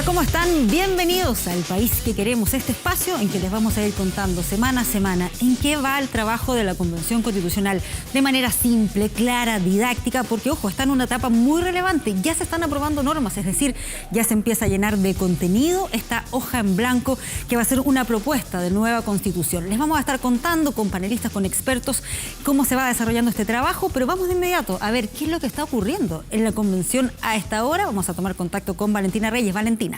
Hola, ¿cómo están? Bienvenidos al País que Queremos, este espacio en que les vamos a ir contando semana a semana en qué va el trabajo de la Convención Constitucional de manera simple, clara, didáctica, porque, ojo, está en una etapa muy relevante. Ya se están aprobando normas, es decir, ya se empieza a llenar de contenido esta hoja en blanco que va a ser una propuesta de nueva Constitución. Les vamos a estar contando con panelistas, con expertos, cómo se va desarrollando este trabajo, pero vamos de inmediato a ver qué es lo que está ocurriendo en la Convención a esta hora. Vamos a tomar contacto con Valentina Reyes. Valentina.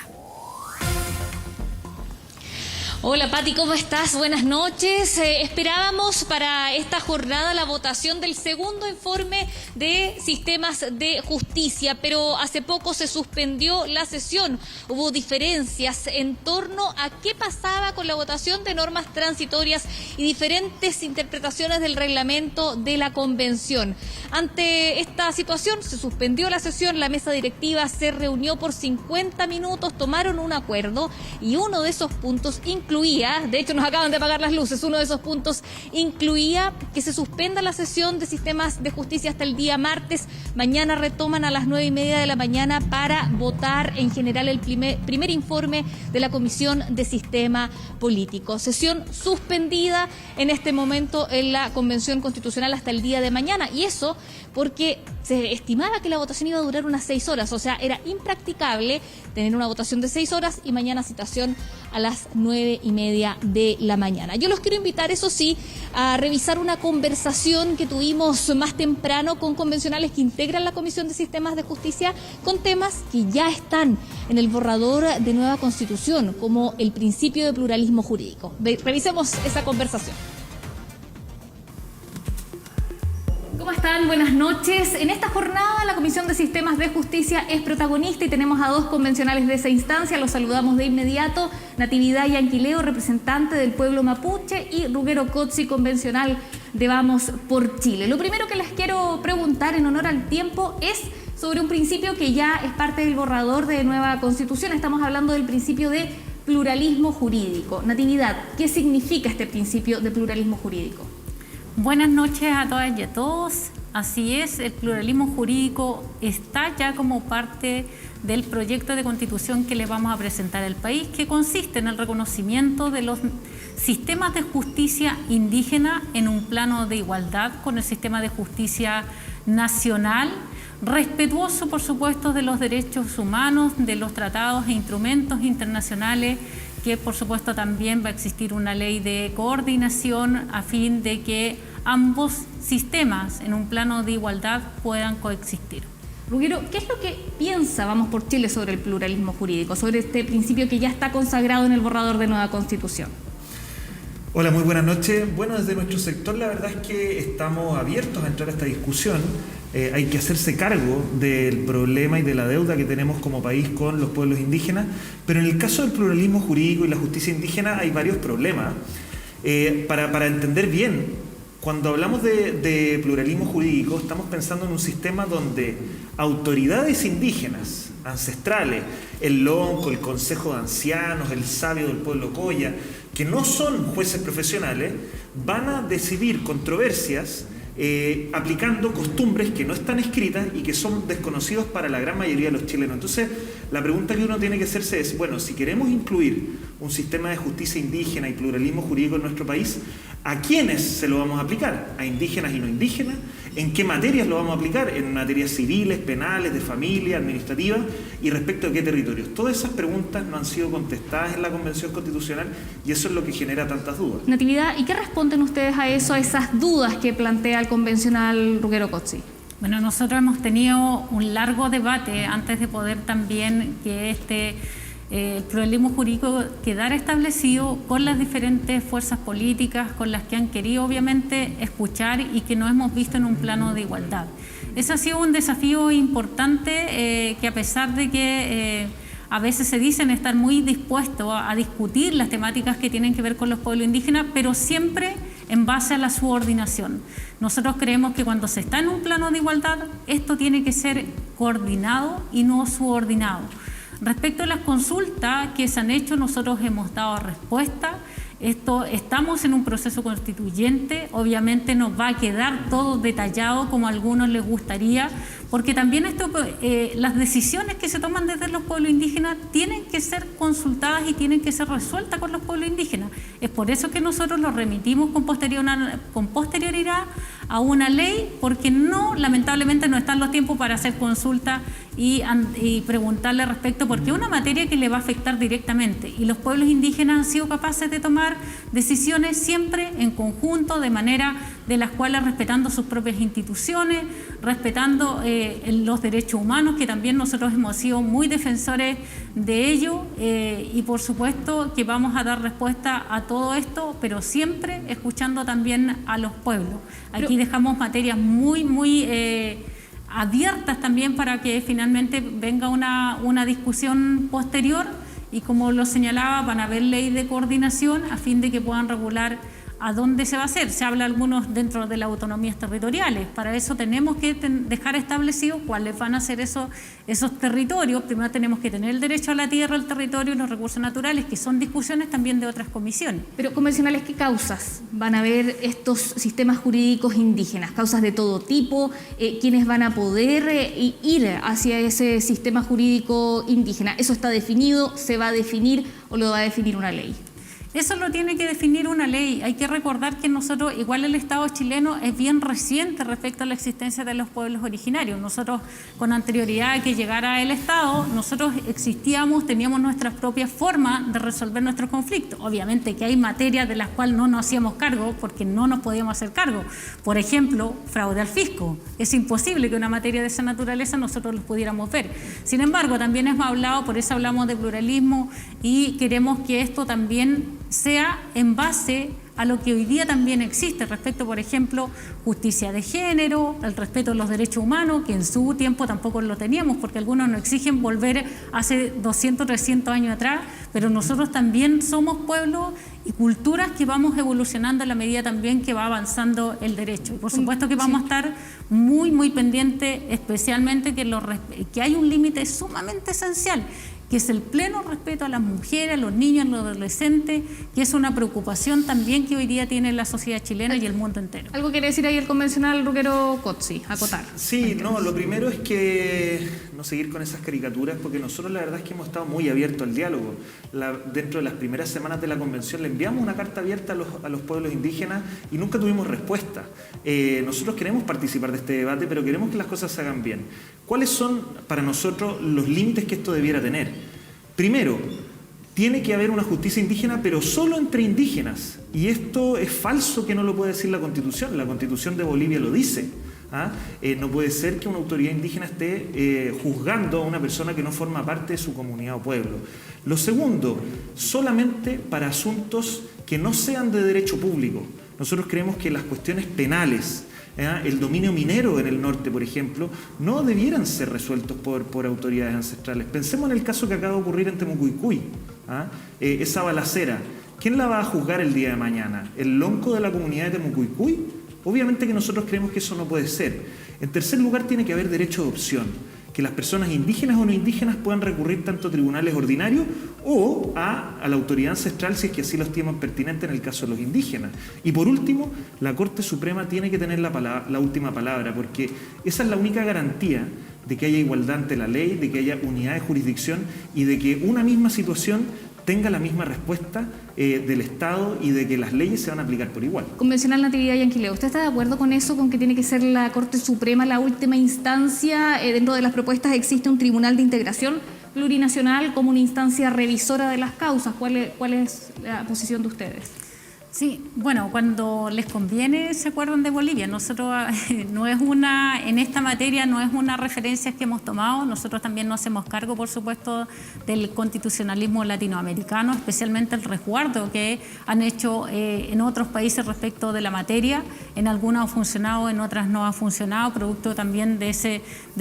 Hola Pati, ¿cómo estás? Buenas noches. Esperábamos para esta jornada la votación del segundo informe de sistemas de justicia, pero hace poco se suspendió la sesión. Hubo diferencias en torno a qué pasaba con la votación de normas transitorias y diferentes interpretaciones del reglamento de la convención. Ante esta situación se suspendió la sesión, la mesa directiva se reunió por 50 minutos, tomaron un acuerdo y uno de esos puntos incluía, de hecho nos acaban de apagar las luces, uno de esos puntos incluía que se suspenda la sesión de sistemas de justicia hasta el día martes. Mañana retoman a las 9:30 de la mañana para votar en general el primer informe de la Comisión de Sistema Político. Sesión suspendida en este momento en la Convención Constitucional hasta el día de mañana, y eso porque se estimaba que la votación iba a durar unas 6 horas, o sea, era impracticable tener una votación de 6 horas y mañana citación a las 9:30 de la mañana. Yo los quiero invitar, eso sí, a revisar una conversación que tuvimos más temprano con convencionales que integran la Comisión de Sistemas de Justicia con temas que ya están en el borrador de nueva Constitución, como el principio de pluralismo jurídico. Revisemos esa conversación. ¿Cómo están? Buenas noches. En esta jornada la Comisión de Sistemas de Justicia es protagonista y tenemos a dos convencionales de esa instancia. Los saludamos de inmediato. Natividad Yanquileo, representante del pueblo mapuche, y Ruggero Cozzi, convencional de Vamos por Chile. Lo primero que les quiero preguntar en honor al tiempo es sobre un principio que ya es parte del borrador de nueva Constitución. Estamos hablando del principio de pluralismo jurídico. Natividad, ¿qué significa este principio de pluralismo jurídico? Buenas noches a todas y a todos. Así es, el pluralismo jurídico está ya como parte del proyecto de constitución que les vamos a presentar al país, que consiste en el reconocimiento de los sistemas de justicia indígena en un plano de igualdad con el sistema de justicia nacional, respetuoso, por supuesto, de los derechos humanos, de los tratados e instrumentos internacionales, que por supuesto también va a existir una ley de coordinación a fin de que ambos sistemas en un plano de igualdad puedan coexistir. Ruggero, ¿qué es lo que piensa Vamos por Chile sobre el pluralismo jurídico, sobre este principio que ya está consagrado en el borrador de nueva Constitución? Hola, muy buenas noches. Bueno, desde nuestro sector la verdad es que estamos abiertos a entrar a esta discusión. Hay que hacerse cargo del problema y de la deuda que tenemos como país con los pueblos indígenas, pero en el caso del pluralismo jurídico y la justicia indígena hay varios problemas. Para entender bien, cuando hablamos de pluralismo jurídico estamos pensando en un sistema donde autoridades indígenas, ancestrales, el Lonco, el Consejo de Ancianos, el Sabio del Pueblo Coya, que no son jueces profesionales, van a decidir controversias aplicando costumbres que no están escritas y que son desconocidos para la gran mayoría de los chilenos. Entonces, la pregunta que uno tiene que hacerse es, bueno, si queremos incluir un sistema de justicia indígena y pluralismo jurídico en nuestro país, ¿a quiénes se lo vamos a aplicar? ¿A indígenas y no indígenas? ¿En qué materias lo vamos a aplicar? ¿En materias civiles, penales, de familia, administrativas? ¿Y respecto a qué territorios? Todas esas preguntas no han sido contestadas en la Convención Constitucional y eso es lo que genera tantas dudas. Natividad, ¿y qué responden ustedes a eso, a esas dudas que plantea el convencional Ruggero Cozzi? Bueno, nosotros hemos tenido un largo debate antes de poder también que el pluralismo jurídico quedara establecido con las diferentes fuerzas políticas con las que han querido obviamente escuchar y que no hemos visto en un plano de igualdad. Ese ha sido un desafío importante que a pesar de que a veces se dicen estar muy dispuestos a discutir las temáticas que tienen que ver con los pueblos indígenas, pero siempre en base a la subordinación. Nosotros creemos que cuando se está en un plano de igualdad, esto tiene que ser coordinado y no subordinado. Respecto a las consultas que se han hecho, nosotros hemos dado respuesta Estamos en un proceso constituyente, obviamente nos va a quedar todo detallado como a algunos les gustaría, porque también las decisiones que se toman desde los pueblos indígenas tienen que ser consultadas y tienen que ser resueltas con los pueblos indígenas. Es por eso que nosotros lo remitimos con posterioridad a una ley, porque lamentablemente no están los tiempos para hacer consulta y preguntarle respecto, porque es una materia que le va a afectar directamente, y los pueblos indígenas han sido capaces de tomar decisiones siempre en conjunto, de manera de las cuales respetando sus propias instituciones, respetando los derechos humanos, que también nosotros hemos sido muy defensores de ello, y por supuesto que vamos a dar respuesta a todo esto, pero siempre escuchando también a los pueblos. Aquí dejamos materias muy abiertas también para que finalmente venga una discusión posterior, y como lo señalaba, van a haber ley de coordinación a fin de que puedan regular a dónde se va a hacer. Se habla algunos dentro de las autonomías territoriales. Para eso tenemos que dejar establecido cuáles van a ser esos territorios. Primero tenemos que tener el derecho a la tierra, el territorio y los recursos naturales, que son discusiones también de otras comisiones. Pero convencionales, ¿qué causas van a haber estos sistemas jurídicos indígenas? ¿Causas de todo tipo? ¿Quiénes van a poder ir hacia ese sistema jurídico indígena? ¿Eso está definido? ¿Se va a definir o lo va a definir una ley? Eso lo tiene que definir una ley. Hay que recordar que nosotros, igual el Estado chileno es bien reciente respecto a la existencia de los pueblos originarios. Nosotros, con anterioridad a que llegara el Estado, nosotros existíamos, teníamos nuestras propias formas de resolver nuestros conflictos. Obviamente que hay materias de las cuales no nos hacíamos cargo porque no nos podíamos hacer cargo. Por ejemplo, fraude al fisco. Es imposible que una materia de esa naturaleza nosotros los pudiéramos ver. Sin embargo, también hemos hablado, por eso hablamos de pluralismo, y queremos que esto también sea en base a lo que hoy día también existe respecto, por ejemplo, justicia de género, el respeto a los derechos humanos, que en su tiempo tampoco lo teníamos, porque algunos nos exigen volver hace 200, 300 años atrás, pero nosotros también somos pueblos y culturas que vamos evolucionando a la medida también que va avanzando el derecho. Y por supuesto que vamos a estar muy pendientes, especialmente que hay un límite sumamente esencial, que es el pleno respeto a las mujeres, a los niños, a los adolescentes, que es una preocupación también que hoy día tiene la sociedad chilena y el mundo entero. ¿Algo quiere decir ahí el convencional Ruggero Cozzi? Acotar. Sí, lo primero es que no seguir con esas caricaturas, porque nosotros la verdad es que hemos estado muy abiertos al diálogo. Dentro de las primeras semanas de la convención le enviamos una carta abierta a los pueblos indígenas y nunca tuvimos respuesta. Nosotros queremos participar de este debate, pero queremos que las cosas se hagan bien. ¿Cuáles son para nosotros los límites que esto debiera tener? Primero, tiene que haber una justicia indígena, pero solo entre indígenas. Y esto es falso, que no lo puede decir la Constitución. La Constitución de Bolivia lo dice. No puede ser que una autoridad indígena esté juzgando a una persona que no forma parte de su comunidad o pueblo. Lo segundo, solamente para asuntos que no sean de derecho público. Nosotros creemos que las cuestiones penales, el dominio minero en el norte, por ejemplo, no debieran ser resueltos por autoridades ancestrales. Pensemos en el caso que acaba de ocurrir en Temucuicui, esa balacera. ¿Quién la va a juzgar el día de mañana? ¿El lonco de la comunidad de Temucuicui? Obviamente que nosotros creemos que eso no puede ser. En tercer lugar, tiene que haber derecho de opción, que las personas indígenas o no indígenas puedan recurrir tanto a tribunales ordinarios o a la autoridad ancestral, si es que así lo estiman pertinente en el caso de los indígenas. Y por último, la Corte Suprema tiene que tener la última palabra, porque esa es la única garantía de que haya igualdad ante la ley, de que haya unidad de jurisdicción y de que una misma situación tenga la misma respuesta del Estado y de que las leyes se van a aplicar por igual. Convencional Natividad Yanquileo, ¿usted está de acuerdo con eso, con que tiene que ser la Corte Suprema la última instancia? Dentro de las propuestas existe un tribunal de integración plurinacional como una instancia revisora de las causas. ¿Cuál es la posición de ustedes? Sí, bueno, cuando les conviene se acuerdan de Bolivia. Nosotros en esta materia no es una referencia que hemos tomado. Nosotros también nos hacemos cargo, por supuesto, del constitucionalismo latinoamericano, especialmente el resguardo que han hecho en otros países respecto de la materia. En algunas ha funcionado, en otras no ha funcionado, producto también de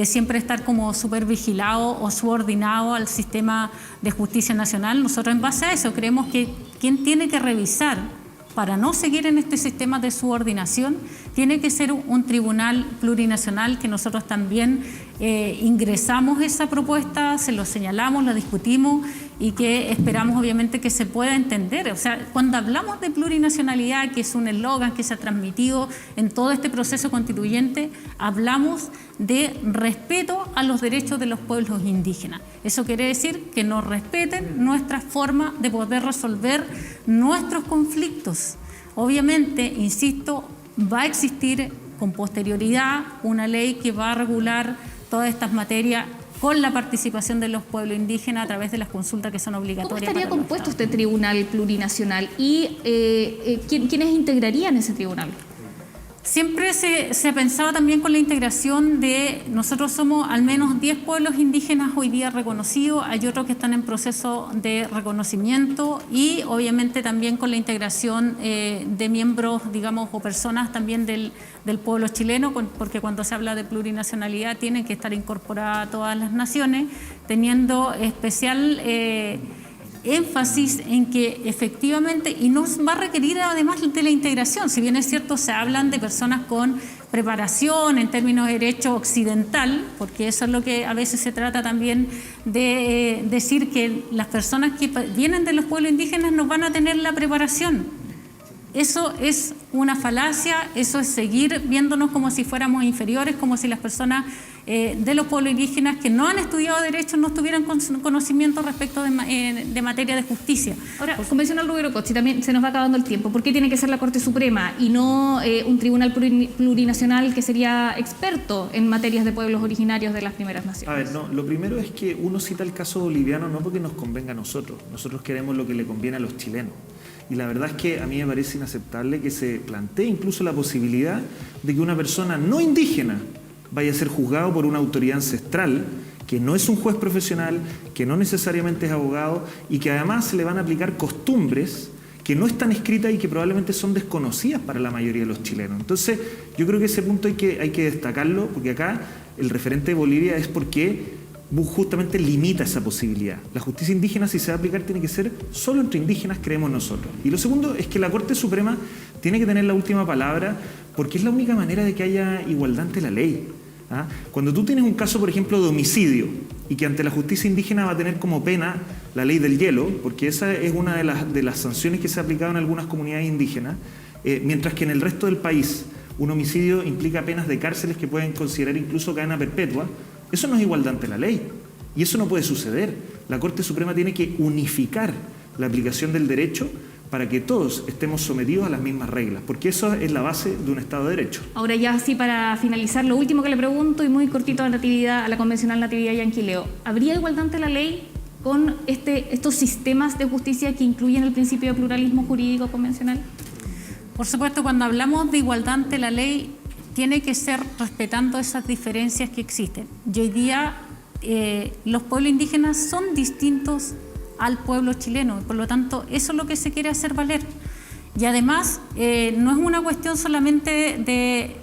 siempre estar como supervigilado o subordinado al sistema de justicia nacional. Nosotros en base a eso creemos que quien tiene que revisar para no seguir en este sistema de subordinación, tiene que ser un tribunal plurinacional que nosotros también ingresamos esa propuesta, se lo señalamos, la discutimos y que esperamos obviamente que se pueda entender. O sea, cuando hablamos de plurinacionalidad, que es un eslogan que se ha transmitido en todo este proceso constituyente, hablamos de respeto a los derechos de los pueblos indígenas. Eso quiere decir que nos respeten nuestra forma de poder resolver nuestros conflictos. Obviamente, insisto, va a existir con posterioridad una ley que va a regular todas estas materias con la participación de los pueblos indígenas a través de las consultas que son obligatorias. ¿Cómo estaría compuesto este tribunal plurinacional y quiénes integrarían ese tribunal? Siempre se ha pensado también con la integración de, nosotros somos al menos 10 pueblos indígenas hoy día reconocidos, hay otros que están en proceso de reconocimiento y obviamente también con la integración de miembros, digamos, o personas también del pueblo chileno, porque cuando se habla de plurinacionalidad tienen que estar incorporadas todas las naciones, teniendo especial énfasis en que efectivamente, y nos va a requerir además de la integración, si bien es cierto se hablan de personas con preparación en términos de derecho occidental, porque eso es lo que a veces se trata también de decir que las personas que vienen de los pueblos indígenas no van a tener la preparación. Eso es una falacia, eso es seguir viéndonos como si fuéramos inferiores, como si las personas de los pueblos indígenas que no han estudiado derecho no tuvieran conocimiento respecto de materia de justicia. Ahora, convencional Rubero Cotzi, también se nos va acabando el tiempo. ¿Por qué tiene que ser la Corte Suprema y no un tribunal plurinacional que sería experto en materias de pueblos originarios de las primeras naciones? A ver, no, lo primero es que uno cita el caso boliviano no porque nos convenga a nosotros queremos lo que le conviene a los chilenos. Y la verdad es que a mí me parece inaceptable que se plantee incluso la posibilidad de que una persona no indígena vaya a ser juzgado por una autoridad ancestral que no es un juez profesional, que no necesariamente es abogado y que además se le van a aplicar costumbres que no están escritas y que probablemente son desconocidas para la mayoría de los chilenos. Entonces, yo creo que ese punto hay que destacarlo, porque acá el referente de Bolivia es porque justamente limita esa posibilidad. La justicia indígena, si se va a aplicar, tiene que ser solo entre indígenas, creemos nosotros. Y lo segundo es que la Corte Suprema tiene que tener la última palabra, porque es la única manera de que haya igualdad ante la ley. ¿Ah? Cuando tú tienes un caso, por ejemplo, de homicidio, y que ante la justicia indígena va a tener como pena la ley del hielo, porque esa es una de las sanciones que se ha aplicado en algunas comunidades indígenas, mientras que en el resto del país un homicidio implica penas de cárceles que pueden considerar incluso cadena perpetua. Eso no es igualdad ante la ley y eso no puede suceder. La Corte Suprema tiene que unificar la aplicación del derecho para que todos estemos sometidos a las mismas reglas, porque eso es la base de un Estado de Derecho. Ahora ya así para finalizar, lo último que le pregunto y muy cortito a la convencional Natividad Yanquileo, ¿habría igualdad ante la ley con estos sistemas de justicia que incluyen el principio de pluralismo jurídico convencional? Por supuesto, cuando hablamos de igualdad ante la ley, tiene que ser respetando esas diferencias que existen. Y hoy día los pueblos indígenas son distintos al pueblo chileno, y por lo tanto eso es lo que se quiere hacer valer. Y además no es una cuestión solamente de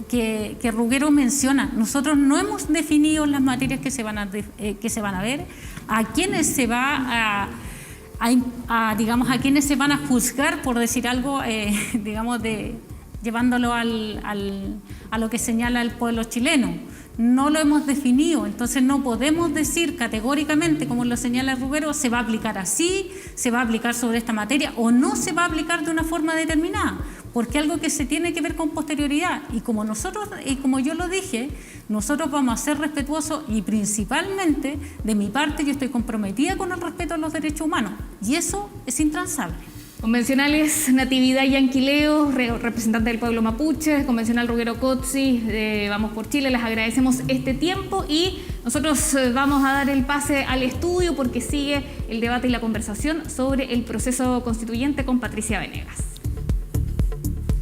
que Rugero menciona, nosotros no hemos definido las materias que se van a ver, a quiénes se va digamos, a quienes se van a juzgar, por decir algo, digamos, llevándolo a lo que señala el pueblo chileno. No lo hemos definido, entonces no podemos decir categóricamente, como lo señala Rugero, se va a aplicar así, se va a aplicar sobre esta materia o no se va a aplicar de una forma determinada, porque algo que se tiene que ver con posterioridad. Y como yo lo dije, nosotros vamos a ser respetuosos y principalmente, de mi parte, yo estoy comprometida con el respeto a los derechos humanos y eso es intransable. Convencionales Natividad Yanquileo, representante del pueblo mapuche, convencional Rugero Cotzi, Vamos por Chile, les agradecemos este tiempo y nosotros vamos a dar el pase al estudio porque sigue el debate y la conversación sobre el proceso constituyente con Patricia Venegas.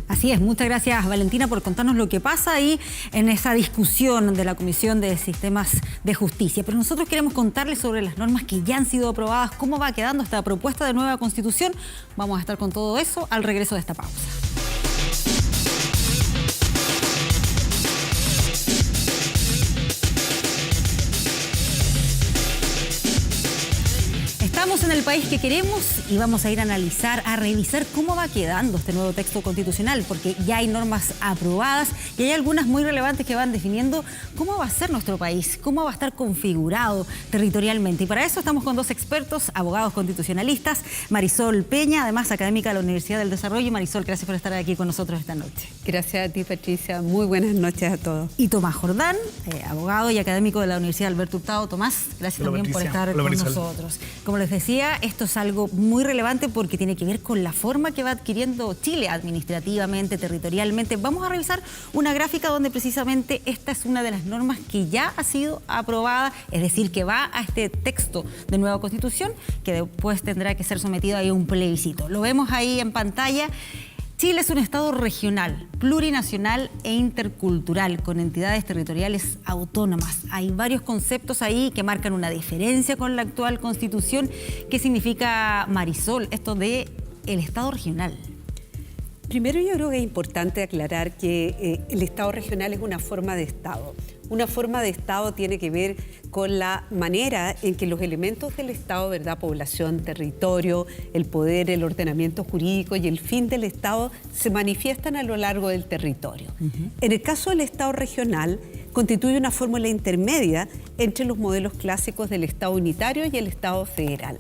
Así es, muchas gracias Valentina por contarnos lo que pasa ahí en esa discusión de la Comisión de Sistemas de Justicia. Pero nosotros queremos contarles sobre las normas que ya han sido aprobadas, cómo va quedando esta propuesta de nueva Constitución. Vamos a estar con todo eso al regreso de esta pausa. Estamos en el país que queremos y vamos a ir a analizar, a revisar cómo va quedando este nuevo texto constitucional, porque ya hay normas aprobadas y hay algunas muy relevantes que van definiendo cómo va a ser nuestro país, cómo va a estar configurado territorialmente. Y para eso estamos con dos expertos, abogados constitucionalistas, Marisol Peña, además académica de la Universidad del Desarrollo. Marisol, gracias por estar aquí con nosotros esta noche. Gracias a ti, Patricia. Muy buenas noches a todos. Y Tomás Jordán, abogado y académico de la Universidad Alberto Hurtado. Tomás, gracias también por estar con nosotros. Como les decía, esto es algo muy relevante porque tiene que ver con la forma que va adquiriendo Chile administrativamente, territorialmente. Vamos a revisar una gráfica donde precisamente esta es una de las normas que ya ha sido aprobada, es decir, que va a este texto de nueva Constitución, que después tendrá que ser sometido a un plebiscito. Lo vemos ahí en pantalla. Chile es un Estado regional, plurinacional e intercultural, con entidades territoriales autónomas. Hay varios conceptos ahí que marcan una diferencia con la actual Constitución. ¿Qué significa, Marisol, esto de el Estado regional? Primero, yo creo que es importante aclarar que el Estado regional es una forma de Estado. Una forma de Estado tiene que ver con la manera en que los elementos del Estado, ¿verdad? Población, territorio, el poder, el ordenamiento jurídico y el fin del Estado se manifiestan a lo largo del territorio. En el caso del Estado regional, constituye una fórmula intermedia entre los modelos clásicos del Estado unitario y el Estado federal.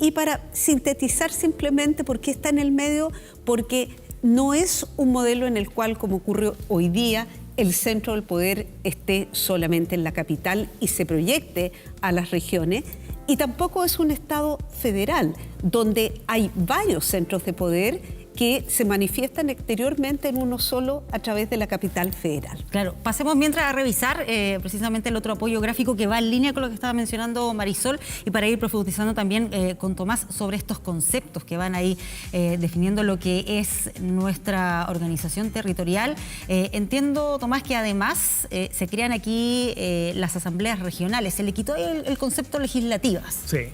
Y para sintetizar simplemente por qué está en el medio, porque no es un modelo en el cual, como ocurre hoy día, el centro del poder esté solamente en la capital y se proyecte a las regiones, y tampoco es un Estado federal, donde hay varios centros de poder que se manifiestan exteriormente en uno solo a través de la capital federal. Claro, pasemos mientras a revisar precisamente el otro apoyo gráfico que va en línea con lo que estaba mencionando Marisol, y para ir profundizando también con Tomás sobre estos conceptos que van ahí definiendo lo que es nuestra organización territorial. Entiendo, Tomás, que además se crean aquí las asambleas regionales. Se le quitó el concepto legislativas. Sí.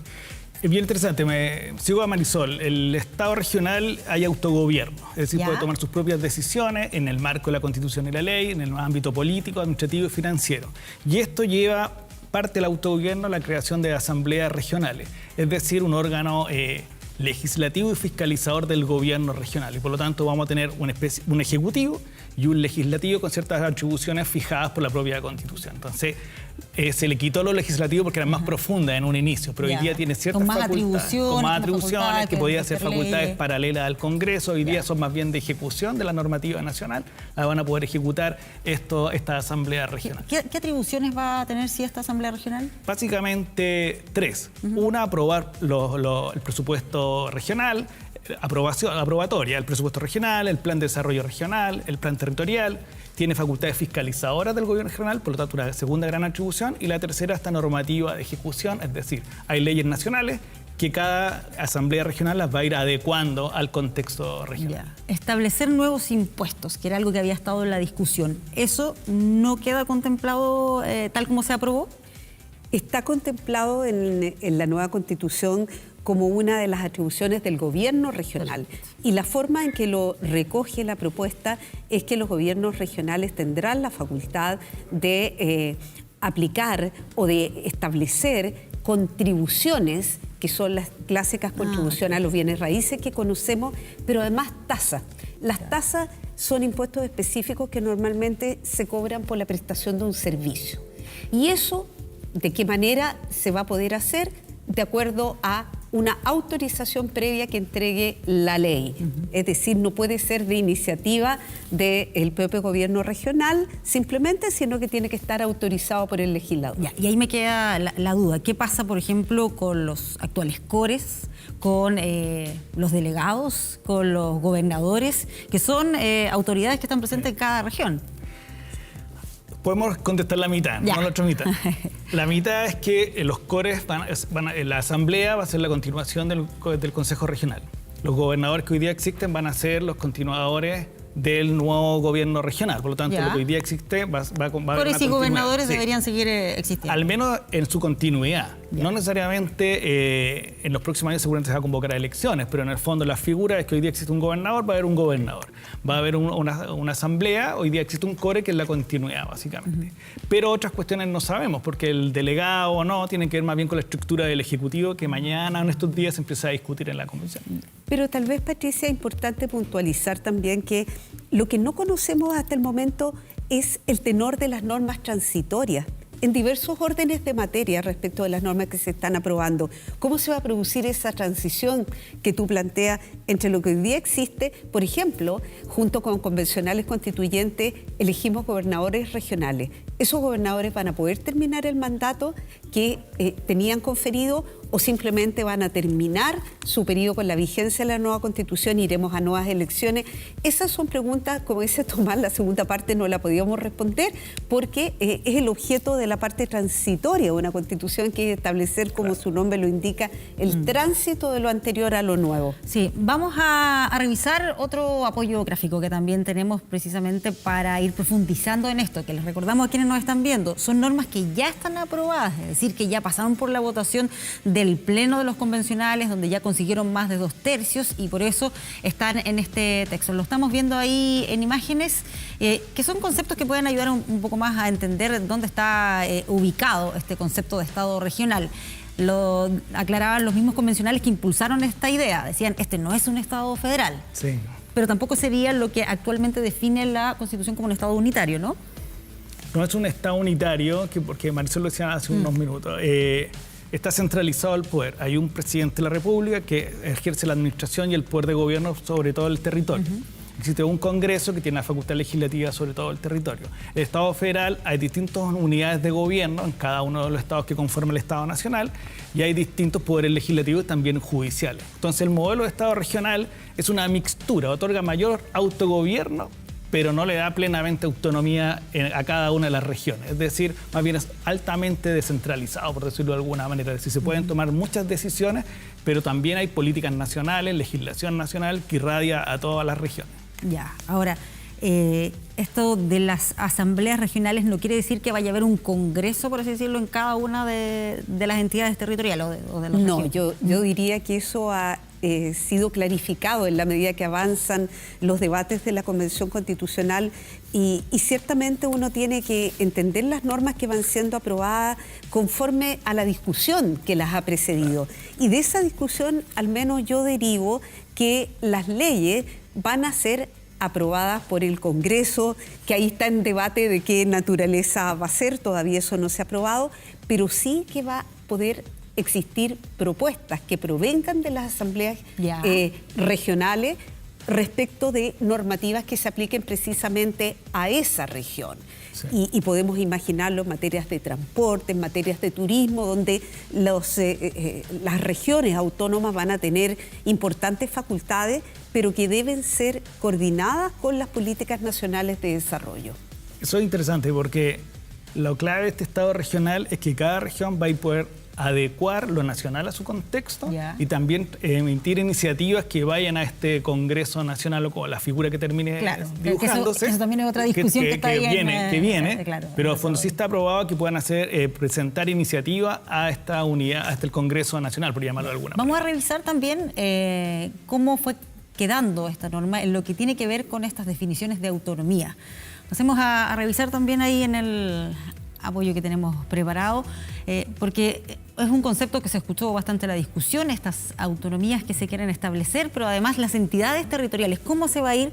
Es bien interesante, sigo a Marisol. El Estado regional hay autogobierno, es decir, puede tomar sus propias decisiones en el marco de la Constitución y la ley, en el ámbito político, administrativo y financiero. Y esto lleva parte del autogobierno a la creación de asambleas regionales, es decir, un órgano legislativo y fiscalizador del gobierno regional. Y por lo tanto vamos a tener un ejecutivo y un legislativo con ciertas atribuciones fijadas por la propia Constitución. Entonces, se le quitó lo legislativo porque era más profunda en un inicio, pero hoy día tiene ciertas facultades, con más atribuciones que podían ser facultades paralelas al Congreso. Hoy día son más bien de ejecución de la normativa nacional. La van a poder ejecutar esta Asamblea Regional. ¿Qué atribuciones va a tener esta Asamblea Regional? Básicamente tres. Una, aprobar el presupuesto regional, aprobatoria, el presupuesto regional, el plan de desarrollo regional, el plan territorial. Tiene facultades fiscalizadoras del gobierno regional, por lo tanto una segunda gran atribución. Y la tercera, esta normativa de ejecución, es decir, hay leyes nacionales que cada asamblea regional las va a ir adecuando al contexto regional. Establecer nuevos impuestos, que era algo que había estado en la discusión, ¿eso no queda contemplado tal como se aprobó? Está contemplado en la nueva Constitución como una de las atribuciones del gobierno regional. Y la forma en que lo recoge la propuesta es que los gobiernos regionales tendrán la facultad de aplicar o de establecer contribuciones, que son las clásicas contribuciones a los bienes raíces que conocemos, pero además tasas. Las tasas son impuestos específicos que normalmente se cobran por la prestación de un servicio. Y eso, ¿de qué manera se va a poder hacer? De acuerdo a una autorización previa que entregue la ley. Es decir, no puede ser de iniciativa del propio gobierno regional simplemente, sino que tiene que estar autorizado por el legislador. Y ahí me queda la duda. ¿Qué pasa, por ejemplo, con los actuales cores, con los delegados, con los gobernadores, que son autoridades que están presentes en cada región? Podemos contestar la mitad, no la otra mitad. La mitad es que los cores la asamblea va a ser la continuación del Consejo Regional. Los gobernadores que hoy día existen van a ser los continuadores del nuevo gobierno regional. Por lo tanto, lo que hoy día existe va a haber una y gobernadores sí, deberían seguir existiendo. Al menos en su continuidad. No necesariamente en los próximos años seguramente se va a convocar a elecciones, pero en el fondo la figura es que hoy día existe un gobernador, va a haber un gobernador. Va a haber una asamblea, hoy día existe un core que es la continuidad, básicamente. Pero otras cuestiones no sabemos, porque el delegado o no tiene que ver más bien con la estructura del Ejecutivo, que mañana en estos días se empieza a discutir en la Convención. Pero tal vez, Patricia, es importante puntualizar también que lo que no conocemos hasta el momento es el tenor de las normas transitorias en diversos órdenes de materia respecto de las normas que se están aprobando. ¿Cómo se va a producir esa transición que tú planteas entre lo que hoy día existe? Por ejemplo, junto con convencionales constituyentes, elegimos gobernadores regionales. ¿Esos gobernadores van a poder terminar el mandato que tenían conferido o simplemente van a terminar su periodo con la vigencia de la nueva Constitución e iremos a nuevas elecciones? Esas son preguntas, como dice Tomás, la segunda parte no la podíamos responder porque es el objeto de la parte transitoria de una Constitución, que es establecer, como su nombre lo indica, el tránsito de lo anterior a lo nuevo. Sí, vamos a revisar otro apoyo gráfico que también tenemos precisamente para ir profundizando en esto, que les recordamos a quienes nos están viendo, son normas que ya están aprobadas, es decir, que ya pasaron por la votación del Pleno de los Convencionales, donde ya consiguieron más de 2/3 y por eso están en este texto. Lo estamos viendo ahí en imágenes, que son conceptos que pueden ayudar un poco más a entender dónde está ubicado este concepto de Estado regional. Lo aclaraban los mismos convencionales que impulsaron esta idea. Decían, este no es un Estado federal, Sí. pero tampoco sería lo que actualmente define la Constitución como un Estado unitario, ¿no? No es un Estado unitario, porque Marisol lo decía hace unos minutos. Está centralizado el poder. Hay un presidente de la República que ejerce la administración y el poder de gobierno sobre todo el territorio. Existe un Congreso que tiene la facultad legislativa sobre todo el territorio. El Estado federal, hay distintas unidades de gobierno en cada uno de los estados que conforman el Estado nacional y hay distintos poderes legislativos y también judiciales. Entonces el modelo de Estado regional es una mixtura, otorga mayor autogobierno, pero no le da plenamente autonomía a cada una de las regiones. Es decir, más bien es altamente descentralizado, por decirlo de alguna manera. Es decir, se pueden tomar muchas decisiones, pero también hay políticas nacionales, legislación nacional que irradia a todas las regiones. Ya, ahora, esto de las asambleas regionales no quiere decir que vaya a haber un congreso, por así decirlo, en cada una de las entidades territoriales o de las regiones. Yo diría que eso ha sido clarificado en la medida que avanzan los debates de la Convención Constitucional y ciertamente uno tiene que entender las normas que van siendo aprobadas conforme a la discusión que las ha precedido. Y de esa discusión, al menos yo derivo que las leyes van a ser aprobadas por el Congreso, que ahí está en debate de qué naturaleza va a ser, todavía eso no se ha aprobado, pero sí que va a poder existir propuestas que provengan de las asambleas regionales respecto de normativas que se apliquen precisamente a esa región. Sí. Y podemos imaginarlo en materias de transporte, en materias de turismo, donde las regiones autónomas van a tener importantes facultades, pero que deben ser coordinadas con las políticas nacionales de desarrollo. Eso es interesante porque lo clave de este Estado regional es que cada región va a poder adecuar lo nacional a su contexto y también emitir iniciativas que vayan a este Congreso Nacional o con la figura que termine dibujándose. Eso también es otra discusión que está ahí que viene, pero a fondo sí está aprobado que puedan presentar iniciativas a esta unidad, hasta el Congreso Nacional, por llamarlo de alguna manera. Vamos a revisar también cómo fue quedando esta norma en lo que tiene que ver con estas definiciones de autonomía. Pasemos a revisar también ahí en el apoyo que tenemos preparado, porque es un concepto que se escuchó bastante en la discusión, estas autonomías que se quieren establecer, pero además las entidades territoriales, ¿cómo se va a ir,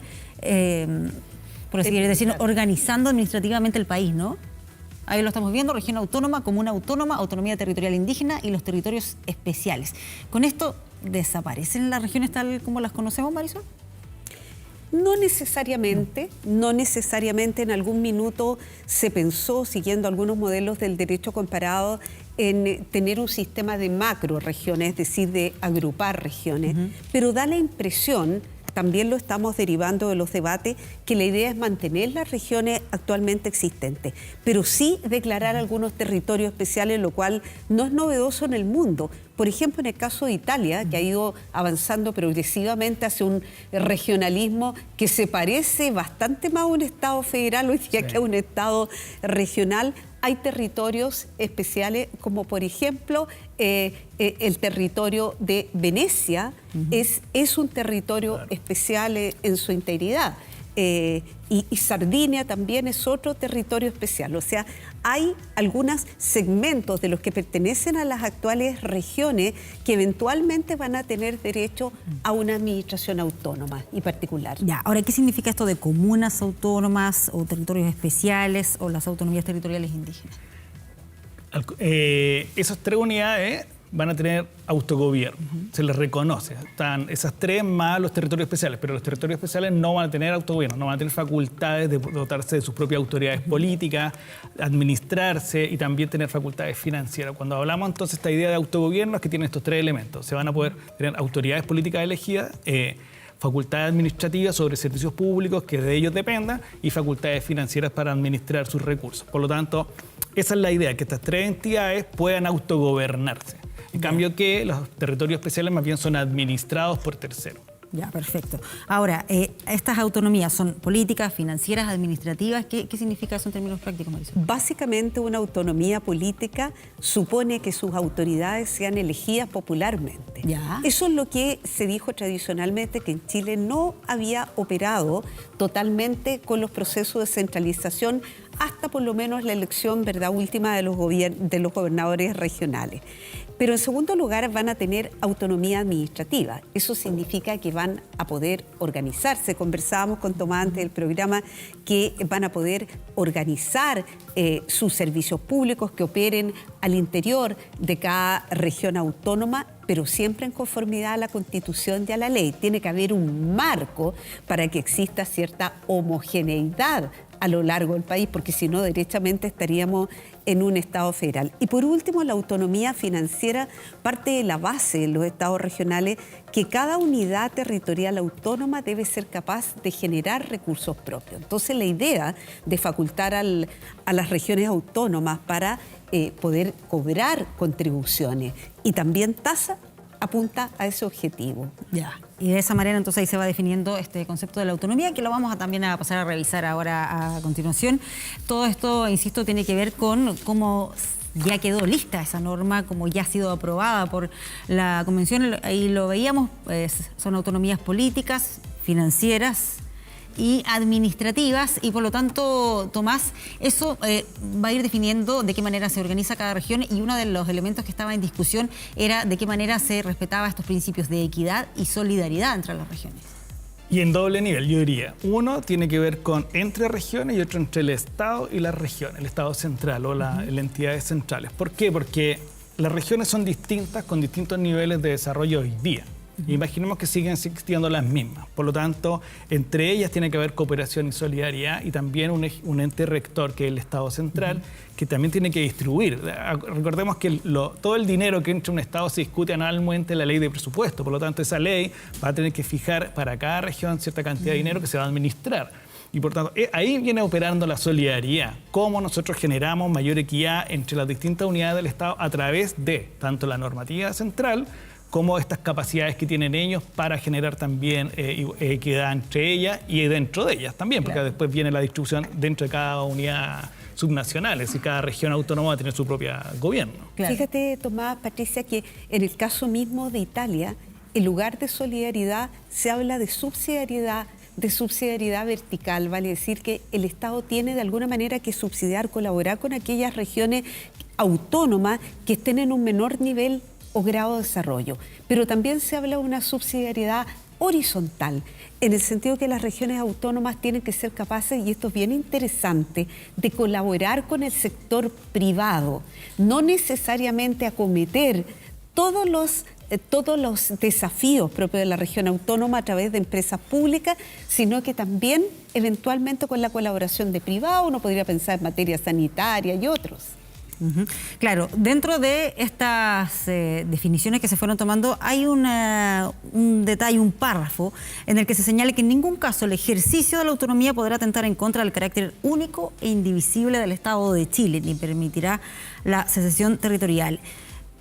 por así decirlo, organizando administrativamente el país, ¿no? Ahí lo estamos viendo, región autónoma, comuna autónoma, autonomía territorial indígena y los territorios especiales. ¿Con esto desaparecen las regiones tal como las conocemos, Marisol? No necesariamente, en algún minuto se pensó, siguiendo algunos modelos del derecho comparado, en tener un sistema de macro regiones, es decir, de agrupar regiones, pero da la impresión también lo estamos derivando de los debates, que la idea es mantener las regiones actualmente existentes, pero sí declarar algunos territorios especiales, lo cual no es novedoso en el mundo. Por ejemplo, en el caso de Italia, que ha ido avanzando progresivamente hacia un regionalismo que se parece bastante más a un Estado federal hoy día que a un Estado regional, hay territorios especiales, como por ejemplo el territorio de Venecia, es un territorio especial en su integridad. Y Sardinia también es otro territorio especial. O sea, hay algunos segmentos de los que pertenecen a las actuales regiones que eventualmente van a tener derecho a una administración autónoma y particular. Ya, ahora, ¿qué significa esto de comunas autónomas o territorios especiales o las autonomías territoriales indígenas? Esas 3 unidades van a tener autogobierno, se les reconoce. Están esas 3 más los territorios especiales, pero los territorios especiales no van a tener autogobierno, no van a tener facultades de dotarse de sus propias autoridades políticas, administrarse y también tener facultades financieras. Cuando hablamos entonces de esta idea de autogobierno es que tienen estos 3 elementos. Se van a poder tener autoridades políticas elegidas, facultades administrativas sobre servicios públicos que de ellos dependan y facultades financieras para administrar sus recursos. Por lo tanto, esa es la idea, que estas 3 entidades puedan autogobernarse. En cambio que los territorios especiales más bien son administrados por terceros. Ya, perfecto. Ahora, estas autonomías son políticas, financieras, administrativas. ¿Qué significa eso en términos prácticos, Marisol? Básicamente, una autonomía política supone que sus autoridades sean elegidas popularmente. Ya. Eso es lo que se dijo tradicionalmente, que en Chile no había operado totalmente con los procesos de centralización hasta por lo menos la elección, ¿verdad?, última de los gobernadores regionales. Pero en segundo lugar van a tener autonomía administrativa. Eso significa que van a poder organizarse. Conversábamos con Tomás antes del programa que van a poder organizar sus servicios públicos que operen al interior de cada región autónoma, pero siempre en conformidad a la Constitución y a la ley. Tiene que haber un marco para que exista cierta homogeneidad a lo largo del país, porque si no, derechamente estaríamos en un Estado federal. Y por último, la autonomía financiera parte de la base de los estados regionales, que cada unidad territorial autónoma debe ser capaz de generar recursos propios. Entonces, la idea de facultar a las regiones autónomas para poder cobrar contribuciones y también tasas apunta a ese objetivo. Ya. Y de esa manera entonces ahí se va definiendo este concepto de la autonomía, que lo vamos también a pasar a revisar ahora a continuación. Todo esto, insisto, tiene que ver con cómo ya quedó lista esa norma, como ya ha sido aprobada por la Convención, ahí lo veíamos, son autonomías políticas, financieras y administrativas, y por lo tanto, Tomás, eso va a ir definiendo de qué manera se organiza cada región, y uno de los elementos que estaba en discusión era de qué manera se respetaba estos principios de equidad y solidaridad entre las regiones. Y en doble nivel, yo diría. Uno tiene que ver con entre regiones y otro entre el Estado y las regiones, el Estado central o las entidades centrales. ¿Por qué? Porque las regiones son distintas con distintos niveles de desarrollo hoy día. Imaginemos que siguen existiendo las mismas. Por lo tanto, entre ellas tiene que haber cooperación y solidaridad, y también un ente rector, que es el Estado central, que también tiene que distribuir. Recordemos que todo el dinero que entra a un Estado se discute anualmente en la ley de presupuesto. Por lo tanto, esa ley va a tener que fijar para cada región cierta cantidad de dinero que se va a administrar. Y por tanto, ahí viene operando la solidaridad. Cómo nosotros generamos mayor equidad entre las distintas unidades del Estado a través de tanto la normativa central como estas capacidades que tienen ellos para generar también equidad entre ellas y dentro de ellas también, porque después viene la distribución dentro de cada unidad subnacional, es decir, cada región autónoma va a tener su propio gobierno. Claro. Fíjate, Tomás, Patricia, que en el caso mismo de Italia, en lugar de solidaridad se habla de subsidiariedad vertical, vale decir que el Estado tiene de alguna manera que subsidiar, colaborar con aquellas regiones autónomas que estén en un menor nivel o grado de desarrollo. Pero también se habla de una subsidiariedad horizontal, en el sentido que las regiones autónomas tienen que ser capaces, y esto es bien interesante, de colaborar con el sector privado, no necesariamente acometer todos los desafíos propios de la región autónoma a través de empresas públicas, sino que también eventualmente con la colaboración de privados. Uno podría pensar en materia sanitaria y otros. Claro, dentro de estas definiciones que se fueron tomando hay un detalle, un párrafo en el que se señala que en ningún caso el ejercicio de la autonomía podrá atentar en contra del carácter único e indivisible del Estado de Chile, ni permitirá la secesión territorial.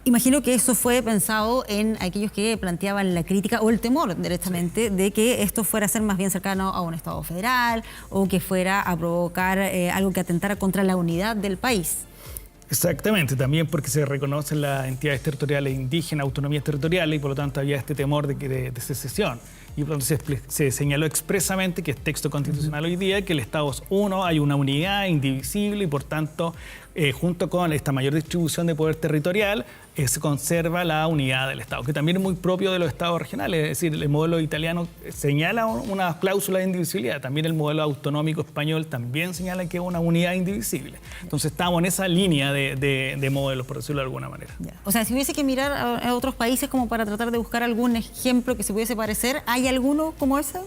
Imagino que eso fue pensado en aquellos que planteaban la crítica o el temor directamente de que esto fuera a ser más bien cercano a un Estado federal o que fuera a provocar algo que atentara contra la unidad del país. Exactamente, también porque se reconocen las entidades territoriales indígenas, autonomías territoriales, y por lo tanto había este temor de secesión. Y por lo tanto se señaló expresamente, que es texto constitucional hoy día, que el Estado es uno, hay una unidad indivisible y por tanto, junto con esta mayor distribución de poder territorial, se conserva la unidad del Estado, que también es muy propio de los Estados regionales. Es decir, el modelo italiano señala una cláusula de indivisibilidad, también el modelo autonómico español también señala que es una unidad indivisible. Entonces estamos en esa línea de modelos, por decirlo de alguna manera. Ya. O sea, si hubiese que mirar a otros países como para tratar de buscar algún ejemplo que se pudiese parecer, ¿hay alguno como ese?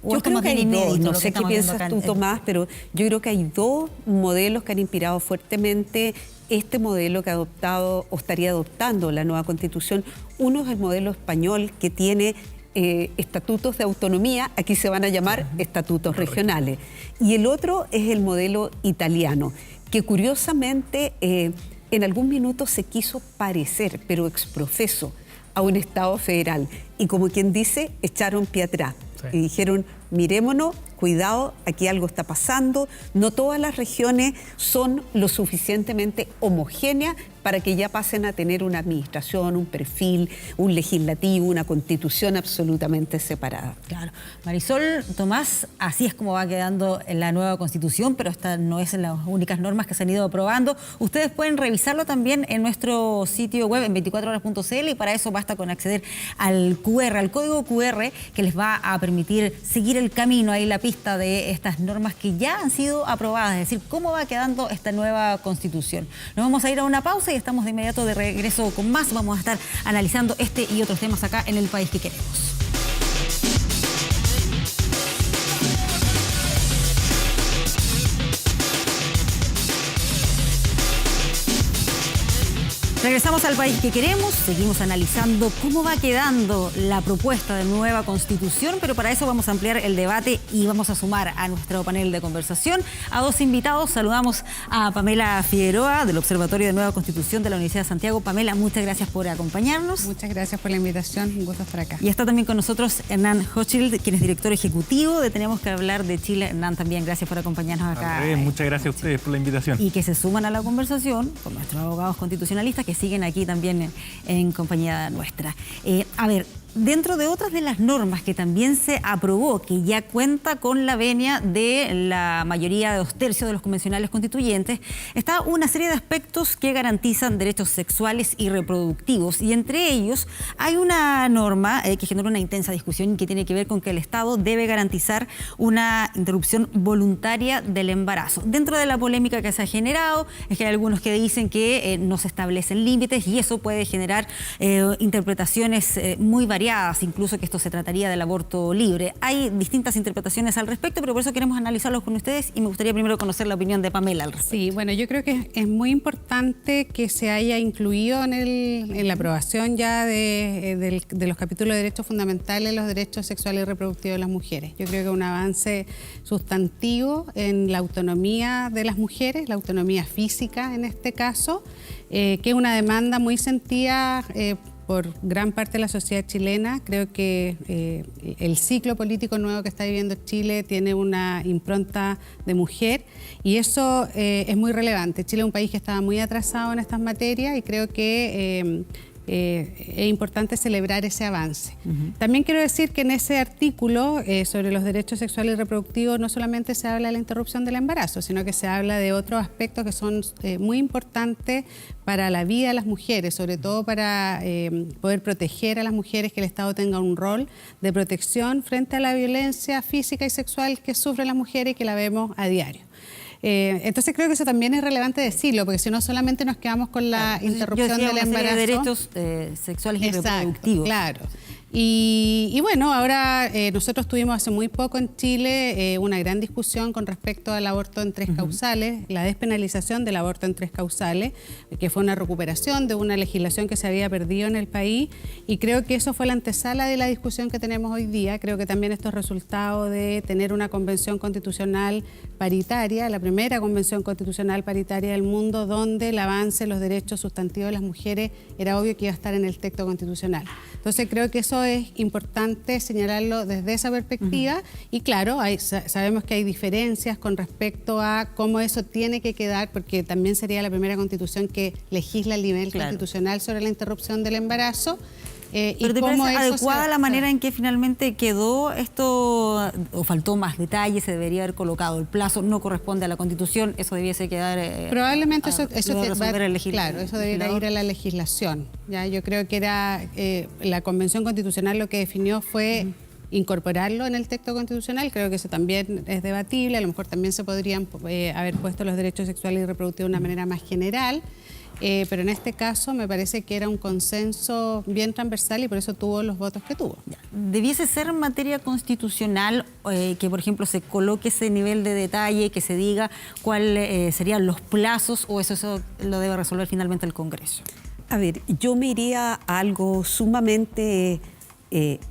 Yo creo que hay dos, no sé qué piensas tú, Tomás, pero yo creo que hay dos modelos que han inspirado fuertemente este modelo que ha adoptado o estaría adoptando la nueva Constitución. Uno es el modelo español, que tiene estatutos de autonomía, aquí se van a llamar estatutos regionales. Y el otro es el modelo italiano, que curiosamente en algún minuto se quiso parecer, pero exprofeso, a un Estado federal. Y como quien dice, echaron pie atrás. Y dijeron, mirémonos, cuidado, aquí algo está pasando. No todas las regiones son lo suficientemente homogéneas para que ya pasen a tener una administración, un perfil, un legislativo, una constitución absolutamente separada. Claro. Marisol, Tomás, así es como va quedando en la nueva Constitución, pero estas no es en las únicas normas que se han ido aprobando. Ustedes pueden revisarlo también en nuestro sitio web en 24horas.cl, y para eso basta con acceder al QR, al código QR, que les va a permitir seguir el camino, ahí la pista de estas normas que ya han sido aprobadas, es decir, cómo va quedando esta nueva Constitución. Nos vamos a ir a una pausa y estamos de inmediato de regreso con más. Vamos a estar analizando este y otros temas acá en El País que Queremos. Regresamos al País que Queremos, seguimos analizando cómo va quedando la propuesta de nueva Constitución, pero para eso vamos a ampliar el debate y vamos a sumar a nuestro panel de conversación a dos invitados. Saludamos a Pamela Figueroa, del Observatorio de Nueva Constitución de la Universidad de Santiago. Pamela, muchas gracias por acompañarnos. Muchas gracias por la invitación, un gusto estar acá. Y está también con nosotros Hernán Hochschild, quien es director ejecutivo de Tenemos que Hablar de Chile. Hernán, también gracias por acompañarnos acá. Muchas gracias a ustedes por la invitación. Y que se suman a la conversación con nuestros abogados constitucionalistas que siguen aquí también en compañía nuestra. A ver, dentro de otras de las normas que también se aprobó, que ya cuenta con la venia de la mayoría de 2/3 de los convencionales constituyentes, está una serie de aspectos que garantizan derechos sexuales y reproductivos, y entre ellos hay una norma que generó una intensa discusión y que tiene que ver con que el Estado debe garantizar una interrupción voluntaria del embarazo. Dentro de la polémica que se ha generado es que hay algunos que dicen que no se establecen límites y eso puede generar interpretaciones muy variadas, incluso que esto se trataría del aborto libre. Hay distintas interpretaciones al respecto, pero por eso queremos analizarlos con ustedes y me gustaría primero conocer la opinión de Pamela al respecto. Sí, bueno, yo creo que es muy importante que se haya incluido en la aprobación ya de los capítulos de derechos fundamentales los derechos sexuales y reproductivos de las mujeres. Yo creo que es un avance sustantivo en la autonomía de las mujeres, la autonomía física en este caso, que es una demanda muy sentida por gran parte de la sociedad chilena. Creo que el ciclo político nuevo que está viviendo Chile tiene una impronta de mujer y eso es muy relevante. Chile es un país que estaba muy atrasado en estas materias y creo que es importante celebrar ese avance. También quiero decir que en ese artículo sobre los derechos sexuales y reproductivos no solamente se habla de la interrupción del embarazo, sino que se habla de otros aspectos que son muy importantes para la vida de las mujeres, sobre todo para poder proteger a las mujeres, que el Estado tenga un rol de protección frente a la violencia física y sexual que sufren las mujeres y que la vemos a diario. Entonces creo que eso también es relevante decirlo, porque si no solamente nos quedamos con la interrupción del embarazo. De derechos sexuales y reproductivos. Claro. Y bueno, ahora nosotros tuvimos hace muy poco en Chile una gran discusión con respecto al aborto en 3 causales, la despenalización del aborto en 3 causales, que fue una recuperación de una legislación que se había perdido en el país, y creo que eso fue la antesala de la discusión que tenemos hoy día. Creo que también esto es resultado de tener una convención constitucional paritaria, la primera convención constitucional paritaria del mundo, donde el avance en los derechos sustantivos de las mujeres era obvio que iba a estar en el texto constitucional. Entonces creo que eso es importante señalarlo desde esa perspectiva. Y claro, sabemos que hay diferencias con respecto a cómo eso tiene que quedar, porque también sería la primera constitución que legisla a nivel constitucional sobre la interrupción del embarazo. ¿Pero te parece adecuada la manera en que finalmente quedó esto, o faltó más detalles, se debería haber colocado el plazo, no corresponde a la Constitución, eso debiese quedar... Probablemente eso debería ir a la legislación. ¿Ya? Yo creo que era la Convención Constitucional lo que definió fue incorporarlo en el texto constitucional. Creo que eso también es debatible, a lo mejor también se podrían haber puesto los derechos sexuales y reproductivos de una manera más general. Pero en este caso me parece que era un consenso bien transversal y por eso tuvo los votos que tuvo. ¿Debiese ser en materia constitucional que, por ejemplo, se coloque ese nivel de detalle, que se diga cuáles serían los plazos, o eso lo debe resolver finalmente el Congreso? A ver, yo me iría a algo sumamente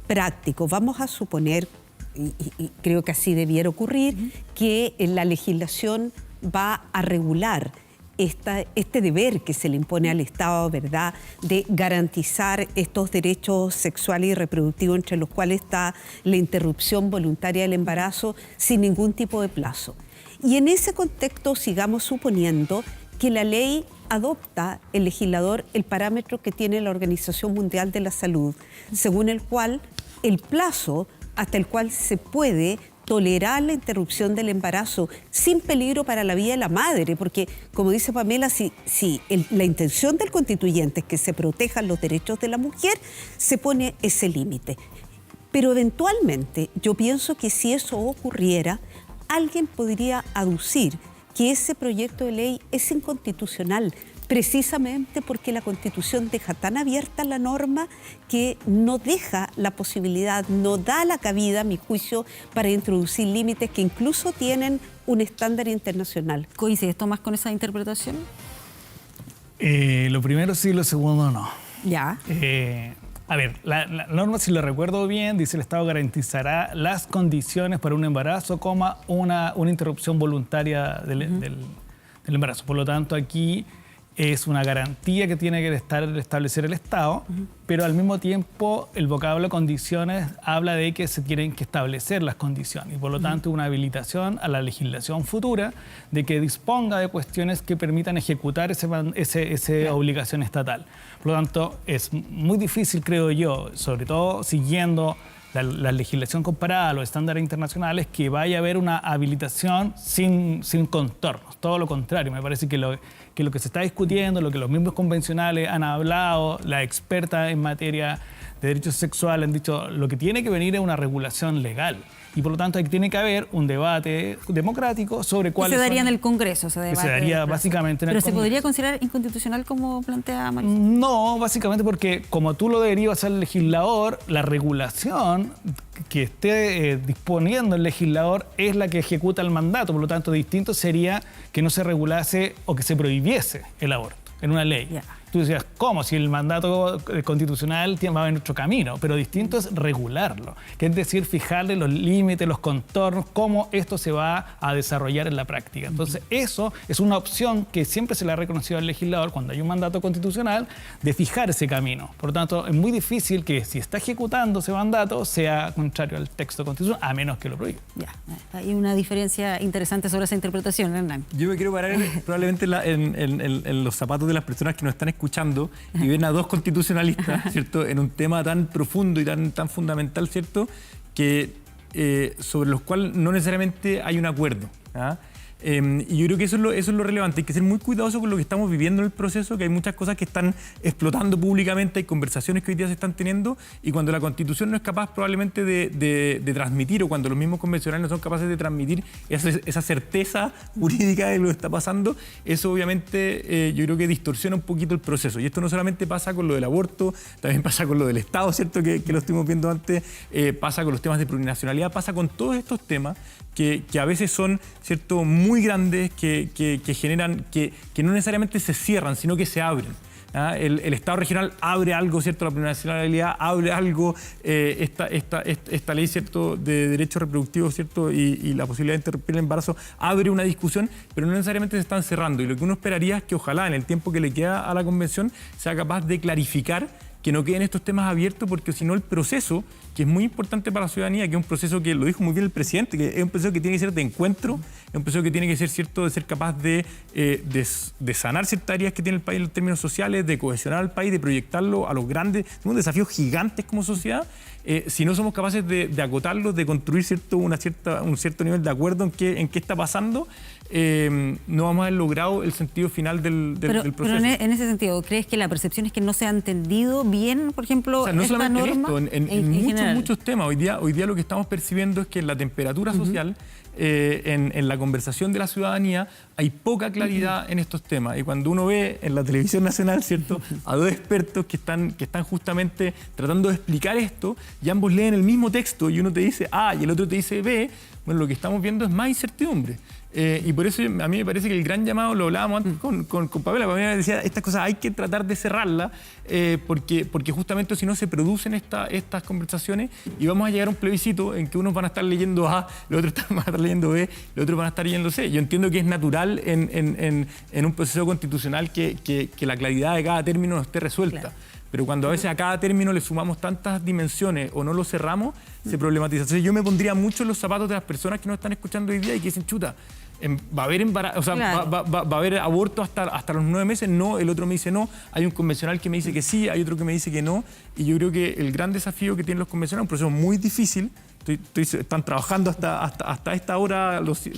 práctico. Vamos a suponer, y creo que así debiera ocurrir, que la legislación va a regular este deber que se le impone al Estado, ¿verdad?, de garantizar estos derechos sexuales y reproductivos, entre los cuales está la interrupción voluntaria del embarazo, sin ningún tipo de plazo. Y en ese contexto sigamos suponiendo que la ley adopta el legislador el parámetro que tiene la Organización Mundial de la Salud, según el cual el plazo hasta el cual se puede tolerar la interrupción del embarazo sin peligro para la vida de la madre, porque, como dice Pamela, si la intención del constituyente es que se protejan los derechos de la mujer, se pone ese límite. Pero eventualmente yo pienso que si eso ocurriera, alguien podría aducir que ese proyecto de ley es inconstitucional, precisamente porque la Constitución deja tan abierta la norma que no deja la posibilidad, no da la cabida, a mi juicio, para introducir límites que incluso tienen un estándar internacional. ¿Coincides, Tomás, con esa interpretación? Lo primero sí, lo segundo no. Ya. A ver, la norma, si lo recuerdo bien, dice el Estado garantizará las condiciones para un embarazo, una interrupción voluntaria del embarazo. Por lo tanto, aquí es una garantía que tiene que establecer el Estado, pero al mismo tiempo el vocablo condiciones habla de que se tienen que establecer las condiciones y por lo tanto una habilitación a la legislación futura de que disponga de cuestiones que permitan ejecutar esa obligación estatal. Por lo tanto, es muy difícil, creo yo, sobre todo siguiendo la legislación comparada a los estándares internacionales, que vaya a haber una habilitación sin contornos. Todo lo contrario, me parece que lo que se está discutiendo, lo que los mismos convencionales han hablado, la experta en materia de derechos sexuales han dicho, lo que tiene que venir es una regulación legal. Y por lo tanto tiene que haber un debate democrático sobre cuáles se daría en el Congreso, ese debate. Se daría básicamente en el Congreso. ¿Pero se podría considerar inconstitucional como plantea Marisol? No, básicamente porque como tú lo derivas al legislador, la regulación que esté disponiendo el legislador es la que ejecuta el mandato. Por lo tanto, distinto sería que no se regulase o que se prohibiese el aborto en una ley. Yeah. Tú decías, ¿cómo? Si el mandato constitucional va en otro camino, pero distinto es regularlo, que es decir, fijarle los límites, los contornos, cómo esto se va a desarrollar en la práctica. Entonces, eso es una opción que siempre se le ha reconocido al legislador cuando hay un mandato constitucional de fijar ese camino. Por lo tanto, es muy difícil que si está ejecutando ese mandato sea contrario al texto constitucional, a menos que lo prohíba. Ya, hay una diferencia interesante sobre esa interpretación, Hernán. Yo me quiero parar probablemente en los zapatos de las personas que nos están escuchando y ven a dos constitucionalistas, ¿cierto?, en un tema tan profundo y tan fundamental, ¿cierto?, que sobre los cuales no necesariamente hay un acuerdo, ¿ah? Y yo creo que eso es lo relevante. Hay que ser muy cuidadoso con lo que estamos viviendo en el proceso, que hay muchas cosas que están explotando públicamente, hay conversaciones que hoy día se están teniendo, y cuando la Constitución no es capaz probablemente de transmitir, o cuando los mismos convencionales no son capaces de transmitir esa certeza jurídica de lo que está pasando, eso obviamente yo creo que distorsiona un poquito el proceso. Y esto no solamente pasa con lo del aborto, también pasa con lo del Estado, ¿cierto? Que lo estuvimos viendo antes, pasa con los temas de plurinacionalidad, pasa con todos estos temas que a veces son, ¿cierto?, muy grandes, que generan, que no necesariamente se cierran, sino que se abren. El Estado regional abre algo, ¿cierto?, la plurinacionalidad, abre algo, esta ley, ¿cierto?, de derechos reproductivos, ¿cierto?, y la posibilidad de interrumpir el embarazo, abre una discusión, pero no necesariamente se están cerrando. Y lo que uno esperaría es que ojalá en el tiempo que le queda a la Convención sea capaz de clarificar, que no queden estos temas abiertos, porque si no el proceso, que es muy importante para la ciudadanía, que es un proceso que lo dijo muy bien el presidente, que es un proceso que tiene que ser de encuentro, es un proceso que tiene que ser, ¿cierto?, de ser capaz de sanar ciertas áreas que tiene el país en términos sociales, de cohesionar al país, de proyectarlo a los grandes, tenemos desafíos gigantes como sociedad. Si no somos capaces de acotarlos, de construir, ¿cierto?, un cierto nivel de acuerdo en qué está pasando, no vamos a haber logrado el sentido final del proceso. Pero en ese sentido, ¿crees que la percepción es que no se ha entendido bien, por ejemplo, o sea, no esta solamente norma? En muchos temas. Hoy día lo que estamos percibiendo es que en la temperatura social, en la conversación de la ciudadanía, hay poca claridad en estos temas. Y cuando uno ve en la televisión nacional, ¿cierto?, a dos expertos que están justamente tratando de explicar esto, y ambos leen el mismo texto, y uno te dice A y el otro te dice B, bueno, lo que estamos viendo es más incertidumbre. Y por eso a mí me parece que el gran llamado, lo hablábamos antes con Pamela me decía, estas cosas hay que tratar de cerrarlas, porque justamente si no se producen estas conversaciones y vamos a llegar a un plebiscito en que unos van a estar leyendo A, los otros van a estar leyendo B, los otros van a estar leyendo C. Yo entiendo que es natural en un proceso constitucional que la claridad de cada término no esté resuelta. Claro. Pero cuando a veces a cada término le sumamos tantas dimensiones o no lo cerramos, se problematiza. Entonces yo me pondría mucho en los zapatos de las personas que nos están escuchando hoy día y que dicen, chuta, va a haber embarazo, o sea, claro, va a haber aborto hasta los 9 meses, no, el otro me dice no, hay un convencional que me dice que sí, hay otro que me dice que no, y yo creo que el gran desafío que tienen los convencionales es un proceso muy difícil. Están trabajando hasta esta hora, los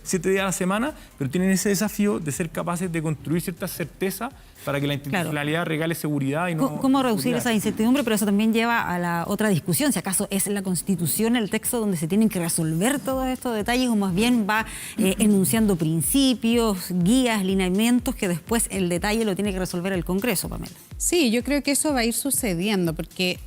7 días a la semana, pero tienen ese desafío de ser capaces de construir cierta certeza para que la institucionalidad regale seguridad y no... ¿Cómo reducir esa incertidumbre? Pero eso también lleva a la otra discusión, si acaso es la Constitución el texto donde se tienen que resolver todos estos detalles, o más bien va enunciando principios, guías, lineamientos, que después el detalle lo tiene que resolver el Congreso, Pamela. Sí, yo creo que eso va a ir sucediendo, porque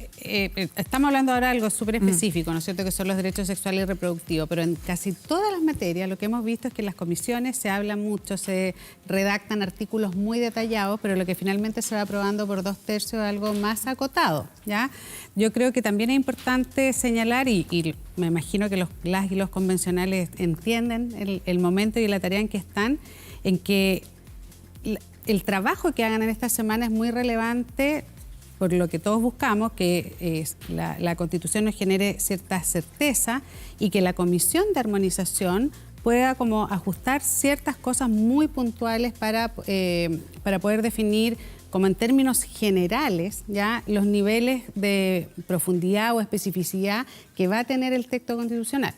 estamos hablando ahora de algo súper específico, ¿no es cierto?, que son los derechos sexuales y reproductivos, pero en casi todas las materias lo que hemos visto es que en las comisiones se habla mucho, se redactan artículos muy detallados, pero lo que finalmente se va aprobando por 2/3 es algo más acotado, ¿ya? Yo creo que también es importante señalar, y me imagino que las y los convencionales entienden el momento y la tarea en que están, en que el trabajo que hagan en esta semana es muy relevante por lo que todos buscamos, que la Constitución nos genere cierta certeza y que la Comisión de Armonización pueda como ajustar ciertas cosas muy puntuales para poder definir como en términos generales ya los niveles de profundidad o especificidad que va a tener el texto constitucional.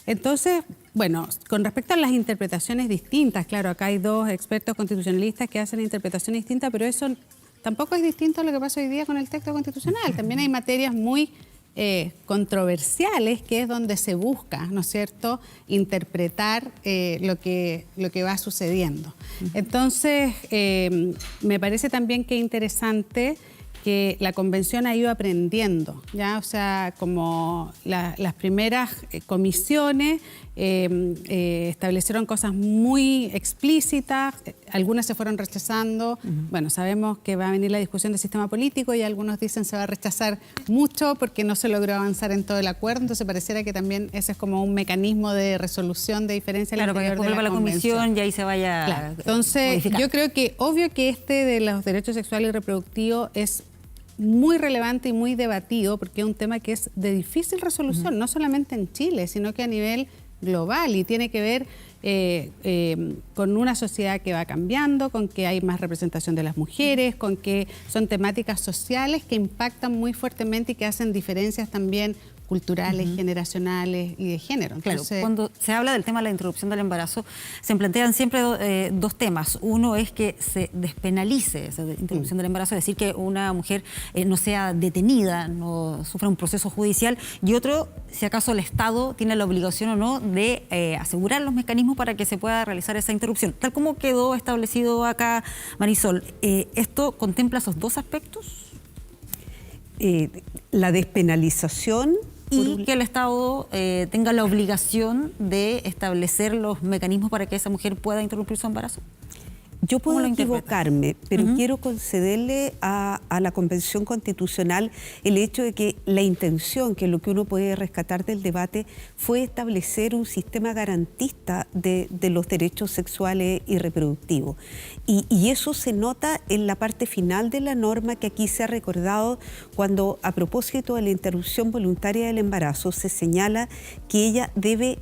Entonces, bueno, con respecto a las interpretaciones distintas, claro, acá hay dos expertos constitucionalistas que hacen interpretaciones distintas, pero eso tampoco es distinto a lo que pasa hoy día con el texto constitucional. También hay materias muy controversiales, que es donde se busca, ¿no es cierto?, interpretar lo que va sucediendo. Entonces, me parece también que es interesante que la Convención ha ido aprendiendo, ¿ya? O sea, como las primeras comisiones establecieron cosas muy explícitas, algunas se fueron rechazando. Bueno, sabemos que va a venir la discusión del sistema político y algunos dicen se va a rechazar mucho porque no se logró avanzar en todo el acuerdo, entonces pareciera que también ese es como un mecanismo de resolución de diferencias. Claro, para que después vuelva la comisión y ahí se vaya. Claro. Entonces, yo creo que obvio que de los derechos sexuales y reproductivos es muy relevante y muy debatido, porque es un tema que es de difícil resolución, no solamente en Chile, sino que a nivel global, y tiene que ver con una sociedad que va cambiando, con que hay más representación de las mujeres, con que son temáticas sociales que impactan muy fuertemente y que hacen diferencias también culturales, generacionales y de género. Claro, Entonces, cuando se habla del tema de la interrupción del embarazo, se plantean siempre dos temas. Uno es que se despenalice esa interrupción del embarazo, es decir, que una mujer no sea detenida, no sufra un proceso judicial. Y otro, si acaso el Estado tiene la obligación o no de asegurar los mecanismos para que se pueda realizar esa interrupción. Tal como quedó establecido acá, Marisol, ¿esto contempla esos dos aspectos? La despenalización Y que el Estado tenga la obligación de establecer los mecanismos para que esa mujer pueda interrumpir su embarazo. Yo puedo equivocarme, pero quiero concederle a la Convención Constitucional el hecho de que la intención, que es lo que uno puede rescatar del debate, fue establecer un sistema garantista de los derechos sexuales y reproductivos. Y eso se nota en la parte final de la norma que aquí se ha recordado cuando, a propósito de la interrupción voluntaria del embarazo, se señala que ella debe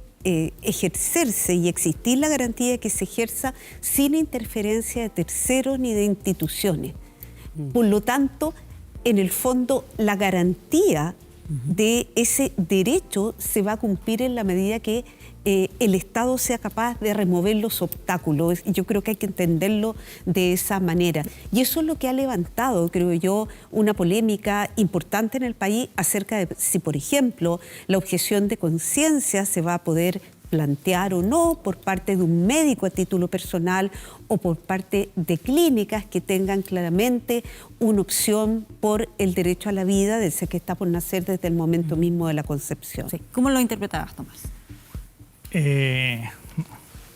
ejercerse y existir la garantía de que se ejerza sin interferencia de terceros ni de instituciones. Por lo tanto, en el fondo, la garantía de ese derecho se va a cumplir en la medida que el Estado sea capaz de remover los obstáculos. Yo creo que hay que entenderlo de esa manera. Y eso es lo que ha levantado, creo yo, una polémica importante en el país acerca de si, por ejemplo, la objeción de conciencia se va a poder plantear o no por parte de un médico a título personal o por parte de clínicas que tengan claramente una opción por el derecho a la vida de ese que está por nacer desde el momento mismo de la concepción. Sí. ¿Cómo lo interpretabas, Tomás?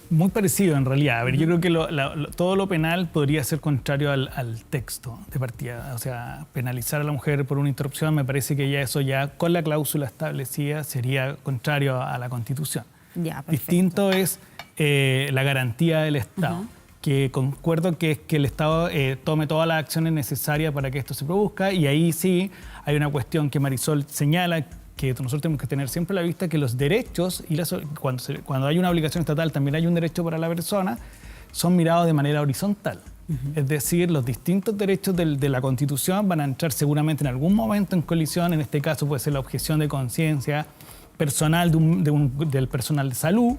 Muy parecido en realidad. A ver, yo creo que todo lo penal podría ser contrario al texto de partida. O sea, penalizar a la mujer por una interrupción, me parece que ya eso ya con la cláusula establecida sería contrario a la Constitución. Ya, distinto es la garantía del Estado, que concuerdo que es que el Estado tome todas las acciones necesarias para que esto se produzca, y ahí sí hay una cuestión que Marisol señala, que nosotros tenemos que tener siempre a la vista, que los derechos, y cuando hay una obligación estatal también hay un derecho para la persona, son mirados de manera horizontal. Es decir, los distintos derechos de la Constitución van a entrar seguramente en algún momento en colisión. En este caso puede ser la objeción de conciencia personal del personal de salud,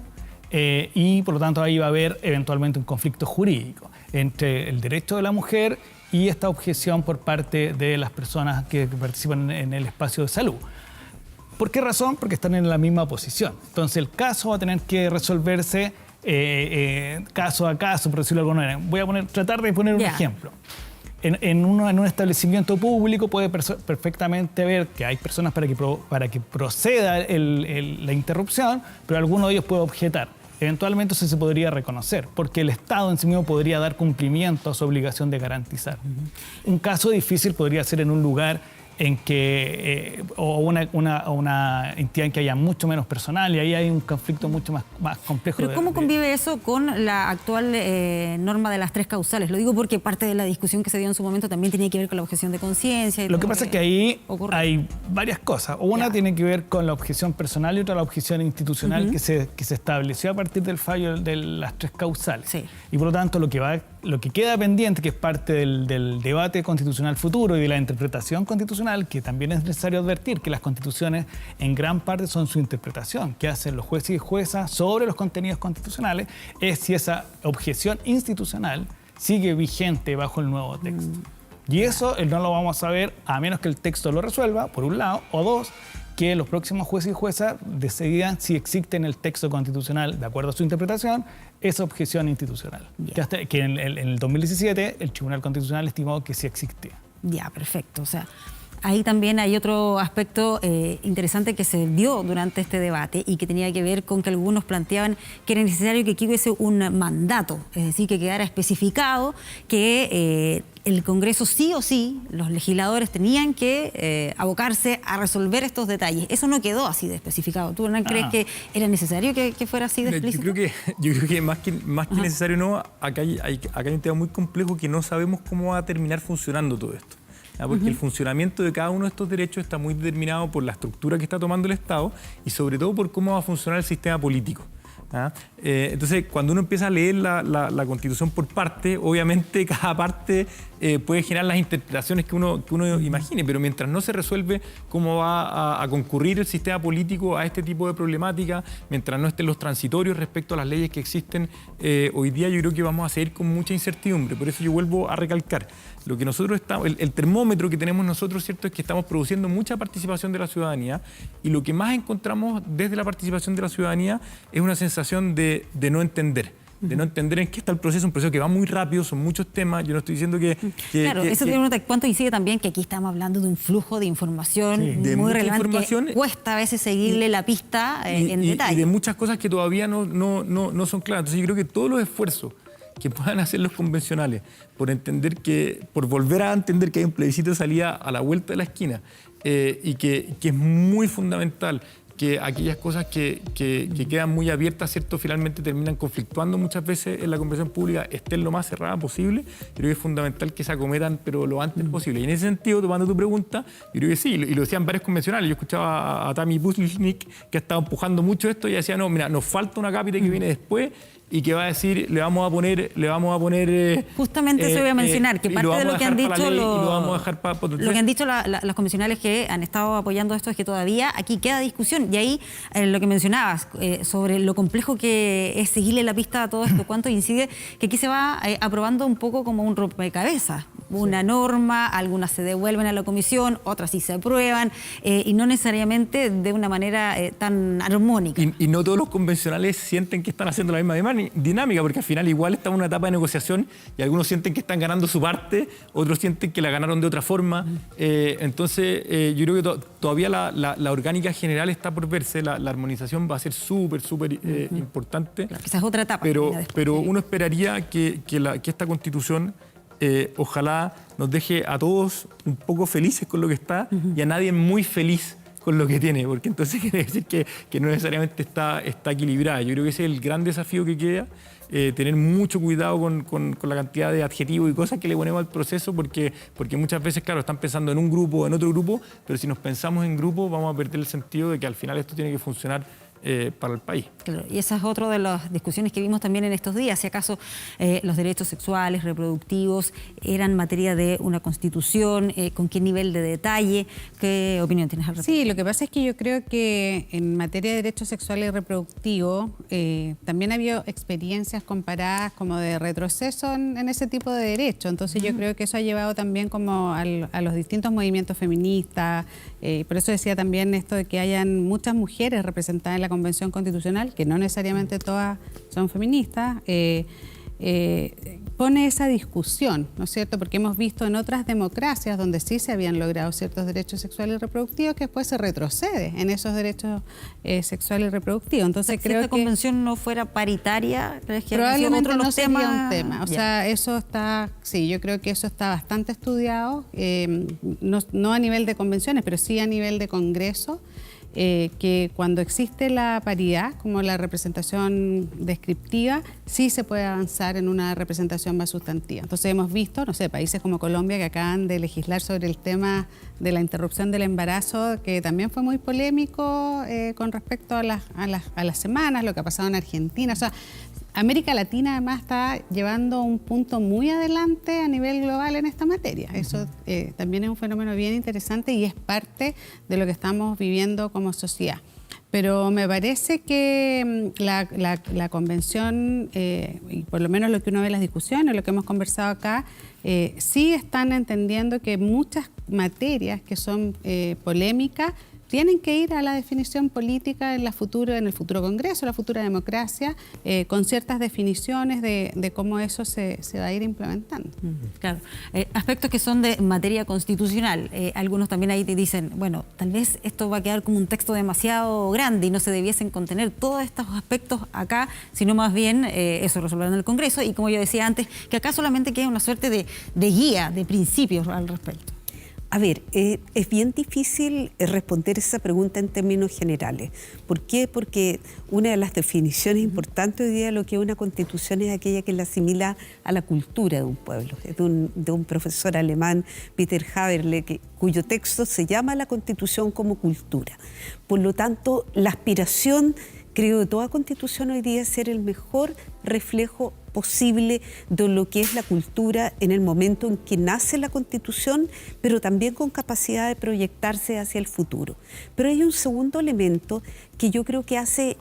y por lo tanto ahí va a haber eventualmente un conflicto jurídico entre el derecho de la mujer y esta objeción por parte de las personas que participan en el espacio de salud. ¿Por qué razón? Porque están en la misma posición. Entonces el caso va a tener que resolverse caso a caso, por decirlo de alguna manera. Voy a tratar de poner un ejemplo. En un establecimiento público puede perfectamente ver que hay personas para que proceda la interrupción, pero alguno de ellos puede objetar. Eventualmente eso se podría reconocer, porque el Estado en sí mismo podría dar cumplimiento a su obligación de garantizar. Un caso difícil podría ser en un lugar en que o una entidad en que haya mucho menos personal, y ahí hay un conflicto mucho más complejo. ¿Pero cómo convive eso con la actual norma de las 3 causales? Lo digo porque parte de la discusión que se dio en su momento también tenía que ver con la objeción de conciencia. Lo que pasa es que ahí hay varias cosas. Una tiene que ver con la objeción personal y otra la objeción institucional que se estableció a partir del fallo de las 3 causales. Sí. Y por lo tanto lo que queda pendiente, que es parte del debate constitucional futuro y de la interpretación constitucional, que también es necesario advertir que las constituciones en gran parte son su interpretación, que hacen los jueces y juezas sobre los contenidos constitucionales, es si esa objeción institucional sigue vigente bajo el nuevo texto. Y eso no lo vamos a ver a menos que el texto lo resuelva, por un lado, o dos, que los próximos jueces y juezas decidan si existe en el texto constitucional, de acuerdo a su interpretación, esa objeción institucional. Que en el 2017 el Tribunal Constitucional estimó que sí existía. Ya, perfecto. O sea, ahí también hay otro aspecto interesante que se dio durante este debate y que tenía que ver con que algunos planteaban que era necesario que aquí hubiese un mandato, es decir, que quedara especificado que el Congreso sí o sí, los legisladores tenían que abocarse a resolver estos detalles. Eso no quedó así de especificado. ¿Tú, Hernán, crees que era necesario que fuera así de explícito? Yo creo que más que necesario no, acá hay un tema muy complejo que no sabemos cómo va a terminar funcionando todo esto. Porque el funcionamiento de cada uno de estos derechos está muy determinado por la estructura que está tomando el Estado y sobre todo por cómo va a funcionar el sistema político. Entonces, cuando uno empieza a leer la Constitución por parte, obviamente cada parte puede generar las interpretaciones que uno imagine, pero mientras no se resuelve cómo va a concurrir el sistema político a este tipo de problemática, mientras no estén los transitorios respecto a las leyes que existen hoy día, yo creo que vamos a seguir con mucha incertidumbre. Por eso yo vuelvo a recalcar, lo que nosotros estamos, el termómetro que tenemos nosotros, ¿cierto?, es que estamos produciendo mucha participación de la ciudadanía, y lo que más encontramos desde la participación de la ciudadanía es una sensación de no entender. De no entender en qué está el proceso, un proceso que va muy rápido, son muchos temas. Yo no estoy diciendo que... Claro, eso tiene un cuánto incide también que aquí estamos hablando de un flujo de información muy relevante que cuesta a veces seguirle la pista en detalle. Y de muchas cosas que todavía no son claras. Entonces yo creo que todos los esfuerzos que puedan hacer los convencionales por volver a entender que hay un plebiscito de salida a la vuelta de la esquina y que es muy fundamental que aquellas cosas que quedan muy abiertas, ¿cierto?, finalmente terminan conflictuando muchas veces en la conversación pública, estén lo más cerrada posible. Creo que es fundamental que se acometan, pero lo antes posible. Y en ese sentido, tomando tu pregunta, yo creo que sí, y lo decían varios convencionales. Yo escuchaba a Tami Buslichnik, que ha estado empujando mucho esto, y decía, no, mira, nos falta una cápita que viene después y que va a decir, le vamos a poner justamente eso voy a mencionar, que parte de lo que han dicho lo que han dicho los convencionales que han estado apoyando esto es que todavía aquí queda discusión, y ahí lo que mencionabas sobre lo complejo que es seguirle la pista a todo esto, cuánto incide, que aquí se va aprobando un poco como un rompecabezas, una norma, algunas se devuelven a la comisión, otras sí se aprueban, y no necesariamente de una manera tan armónica. Y no todos los convencionales sienten que están haciendo la misma dinámica, porque al final igual está en una etapa de negociación y algunos sienten que están ganando su parte, otros sienten que la ganaron de otra forma. Entonces, yo creo que todavía la orgánica general está por verse, la armonización va a ser súper importante. Claro, esa es otra etapa. Pero uno esperaría que esta Constitución ojalá nos deje a todos un poco felices con lo que está y a nadie muy feliz con lo que tiene, porque entonces quiere decir que no necesariamente está equilibrada. Yo creo que ese es el gran desafío que queda, tener mucho cuidado con la cantidad de adjetivos y cosas que le ponemos al proceso, porque muchas veces, claro, están pensando en un grupo o en otro grupo, pero si nos pensamos en grupo vamos a perder el sentido de que al final esto tiene que funcionar para el país. Claro, y esa es otra de las discusiones que vimos también en estos días, si acaso los derechos sexuales, reproductivos, eran materia de una constitución, con qué nivel de detalle, ¿qué opinión tienes al respecto? Sí, lo que pasa es que yo creo que en materia de derechos sexuales y reproductivos también ha habido experiencias comparadas como de retroceso en ese tipo de derechos, entonces yo creo que eso ha llevado también como a los distintos movimientos feministas, por eso decía también esto de que hayan muchas mujeres representadas en la Convención Constitucional, que no necesariamente todas son feministas, pone esa discusión, ¿no es cierto? Porque hemos visto en otras democracias donde sí se habían logrado ciertos derechos sexuales y reproductivos que después se retrocede en esos derechos sexuales y reproductivos. Entonces creo que si esta convención no fuera paritaria, ¿crees que probablemente no sería temas? un tema. O sea, eso está, sí, yo creo que eso está bastante estudiado, no a nivel de convenciones, pero sí a nivel de Congreso. Que cuando existe la paridad, como la representación descriptiva, sí se puede avanzar en una representación más sustantiva. Entonces hemos visto, no sé, países como Colombia que acaban de legislar sobre el tema de la interrupción del embarazo, que también fue muy polémico con respecto a las semanas, lo que ha pasado en Argentina. O sea, América Latina además está llevando un punto muy adelante a nivel global en esta materia. Eso también es un fenómeno bien interesante y es parte de lo que estamos viviendo como sociedad. Pero me parece que la convención, y por lo menos lo que uno ve en las discusiones, lo que hemos conversado acá, sí están entendiendo que muchas materias que son polémicas tienen que ir a la definición política en el futuro Congreso, la futura democracia, con ciertas definiciones de cómo eso se va a ir implementando. Claro. Aspectos que son de materia constitucional. Algunos también ahí te dicen, bueno, tal vez esto va a quedar como un texto demasiado grande y no se debiesen contener todos estos aspectos acá, sino más bien eso resolverlo en el Congreso. Y como yo decía antes, que acá solamente queda una suerte de guía, de principios al respecto. A ver, es bien difícil responder esa pregunta en términos generales. ¿Por qué? Porque una de las definiciones importantes hoy día de lo que es una constitución es aquella que la asimila a la cultura de un pueblo. Es de un profesor alemán, Peter Haberle, cuyo texto se llama La Constitución como cultura. Por lo tanto, la aspiración creo que toda constitución hoy día es ser el mejor reflejo posible de lo que es la cultura en el momento en que nace la constitución, pero también con capacidad de proyectarse hacia el futuro. Pero hay un segundo elemento que yo creo que hace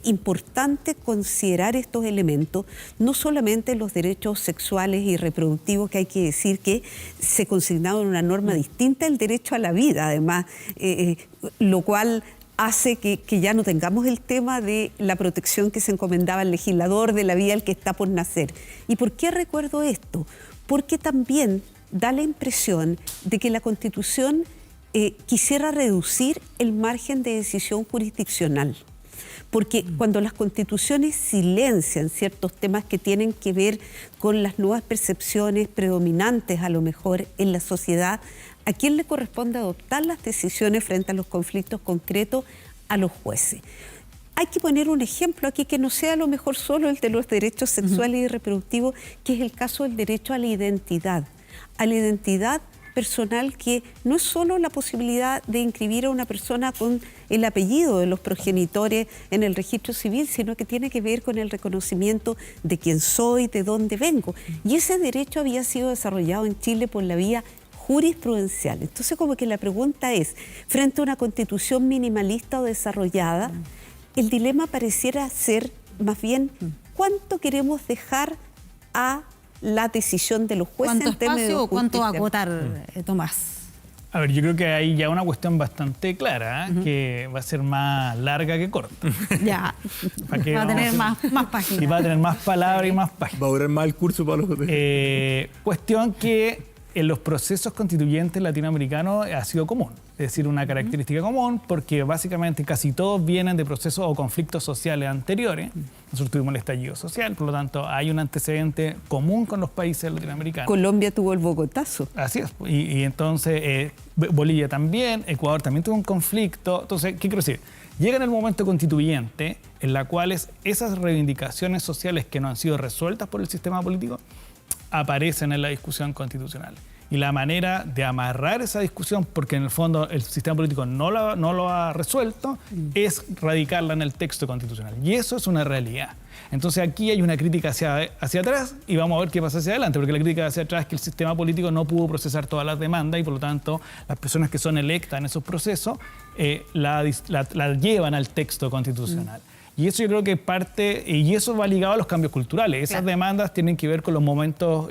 importante considerar estos elementos, no solamente los derechos sexuales y reproductivos, que hay que decir que se consignaron en una norma distinta del derecho a la vida, además, lo cual hace que ya no tengamos el tema de la protección que se encomendaba al legislador de la vida al que está por nacer. ¿Y por qué recuerdo esto? Porque también da la impresión de que la Constitución quisiera reducir el margen de decisión jurisdiccional. Porque cuando las constituciones silencian ciertos temas que tienen que ver con las nuevas percepciones predominantes a lo mejor en la sociedad, ¿a quién le corresponde adoptar las decisiones frente a los conflictos concretos? A los jueces. Hay que poner un ejemplo aquí que no sea a lo mejor solo el de los derechos sexuales y reproductivos, que es el caso del derecho a la identidad personal, que no es solo la posibilidad de inscribir a una persona con el apellido de los progenitores en el registro civil, sino que tiene que ver con el reconocimiento de quién soy, de dónde vengo. Y ese derecho había sido desarrollado en Chile por la vía jurisprudencial. Entonces, como que la pregunta es, frente a una constitución minimalista o desarrollada, el dilema pareciera ser más bien ¿cuánto queremos dejar a la decisión de los jueces? ¿Cuánto en temas de espacio o cuánto justicia? acotar, Tomás? A ver, yo creo que hay ya una cuestión bastante clara, que va a ser más larga que corta. Ya, va a tener más páginas. Y va a tener más palabras y más páginas. Va a durar más el curso para los... Cuestión que en los procesos constituyentes latinoamericanos ha sido común. Es decir, una característica común, porque básicamente casi todos vienen de procesos o conflictos sociales anteriores. Nosotros tuvimos el estallido social, por lo tanto hay un antecedente común con los países latinoamericanos. Colombia tuvo el Bogotazo. Así es. Y entonces Bolivia también, Ecuador también tuvo un conflicto. Entonces, ¿qué quiero decir? Llega en el momento constituyente en la cual esas reivindicaciones sociales que no han sido resueltas por el sistema político aparecen en la discusión constitucional. Y la manera de amarrar esa discusión, porque en el fondo el sistema político no lo ha resuelto, es radicarla en el texto constitucional. Y eso es una realidad. Entonces aquí hay una crítica hacia atrás y vamos a ver qué pasa hacia adelante, porque la crítica hacia atrás es que el sistema político no pudo procesar todas las demandas y por lo tanto las personas que son electas en esos procesos la llevan al texto constitucional. Y eso yo creo que parte, y eso va ligado a los cambios culturales. Esas demandas tienen que ver con los momentos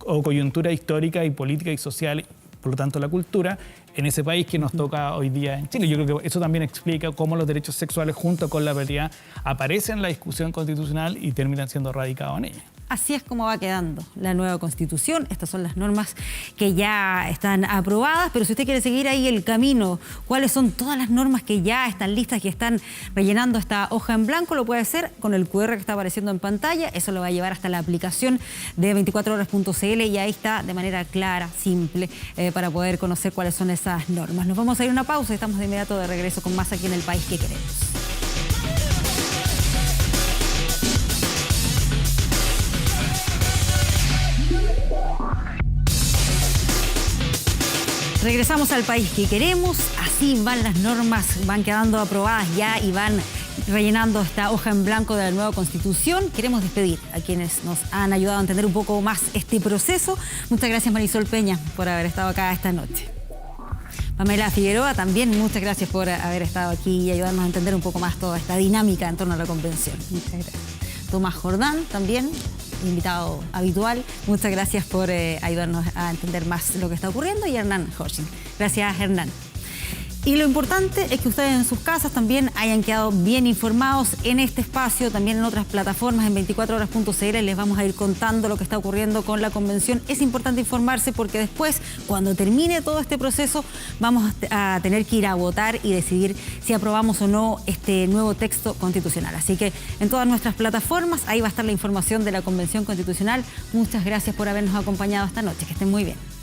o coyuntura histórica y política y social, por lo tanto la cultura, en ese país que nos toca hoy día en Chile. Yo creo que eso también explica cómo los derechos sexuales junto con la paridad aparecen en la discusión constitucional y terminan siendo radicados en ella. Así es como va quedando la nueva Constitución. Estas son las normas que ya están aprobadas, pero si usted quiere seguir ahí el camino, cuáles son todas las normas que ya están listas, que están rellenando esta hoja en blanco, lo puede hacer con el QR que está apareciendo en pantalla. Eso lo va a llevar hasta la aplicación de 24horas.cl y ahí está de manera clara, simple, para poder conocer cuáles son esas normas. Nos vamos a ir a una pausa y estamos de inmediato de regreso con más aquí en El País que Queremos. Regresamos al País que Queremos. Así van las normas, van quedando aprobadas ya y van rellenando esta hoja en blanco de la nueva Constitución. Queremos despedir a quienes nos han ayudado a entender un poco más este proceso. Muchas gracias, Marisol Peña, por haber estado acá esta noche. Pamela Figueroa, también muchas gracias por haber estado aquí y ayudarnos a entender un poco más toda esta dinámica en torno a la convención. Muchas gracias. Tomás Jordán, también invitado habitual. Muchas gracias por ayudarnos a entender más lo que está ocurriendo. Y Hernán Horsching. Gracias, Hernán. Y lo importante es que ustedes en sus casas también hayan quedado bien informados en este espacio, también en otras plataformas, en 24horas.cl. Les vamos a ir contando lo que está ocurriendo con la convención. Es importante informarse porque después, cuando termine todo este proceso, vamos a tener que ir a votar y decidir si aprobamos o no este nuevo texto constitucional. Así que en todas nuestras plataformas, ahí va a estar la información de la Convención Constitucional. Muchas gracias por habernos acompañado esta noche. Que estén muy bien.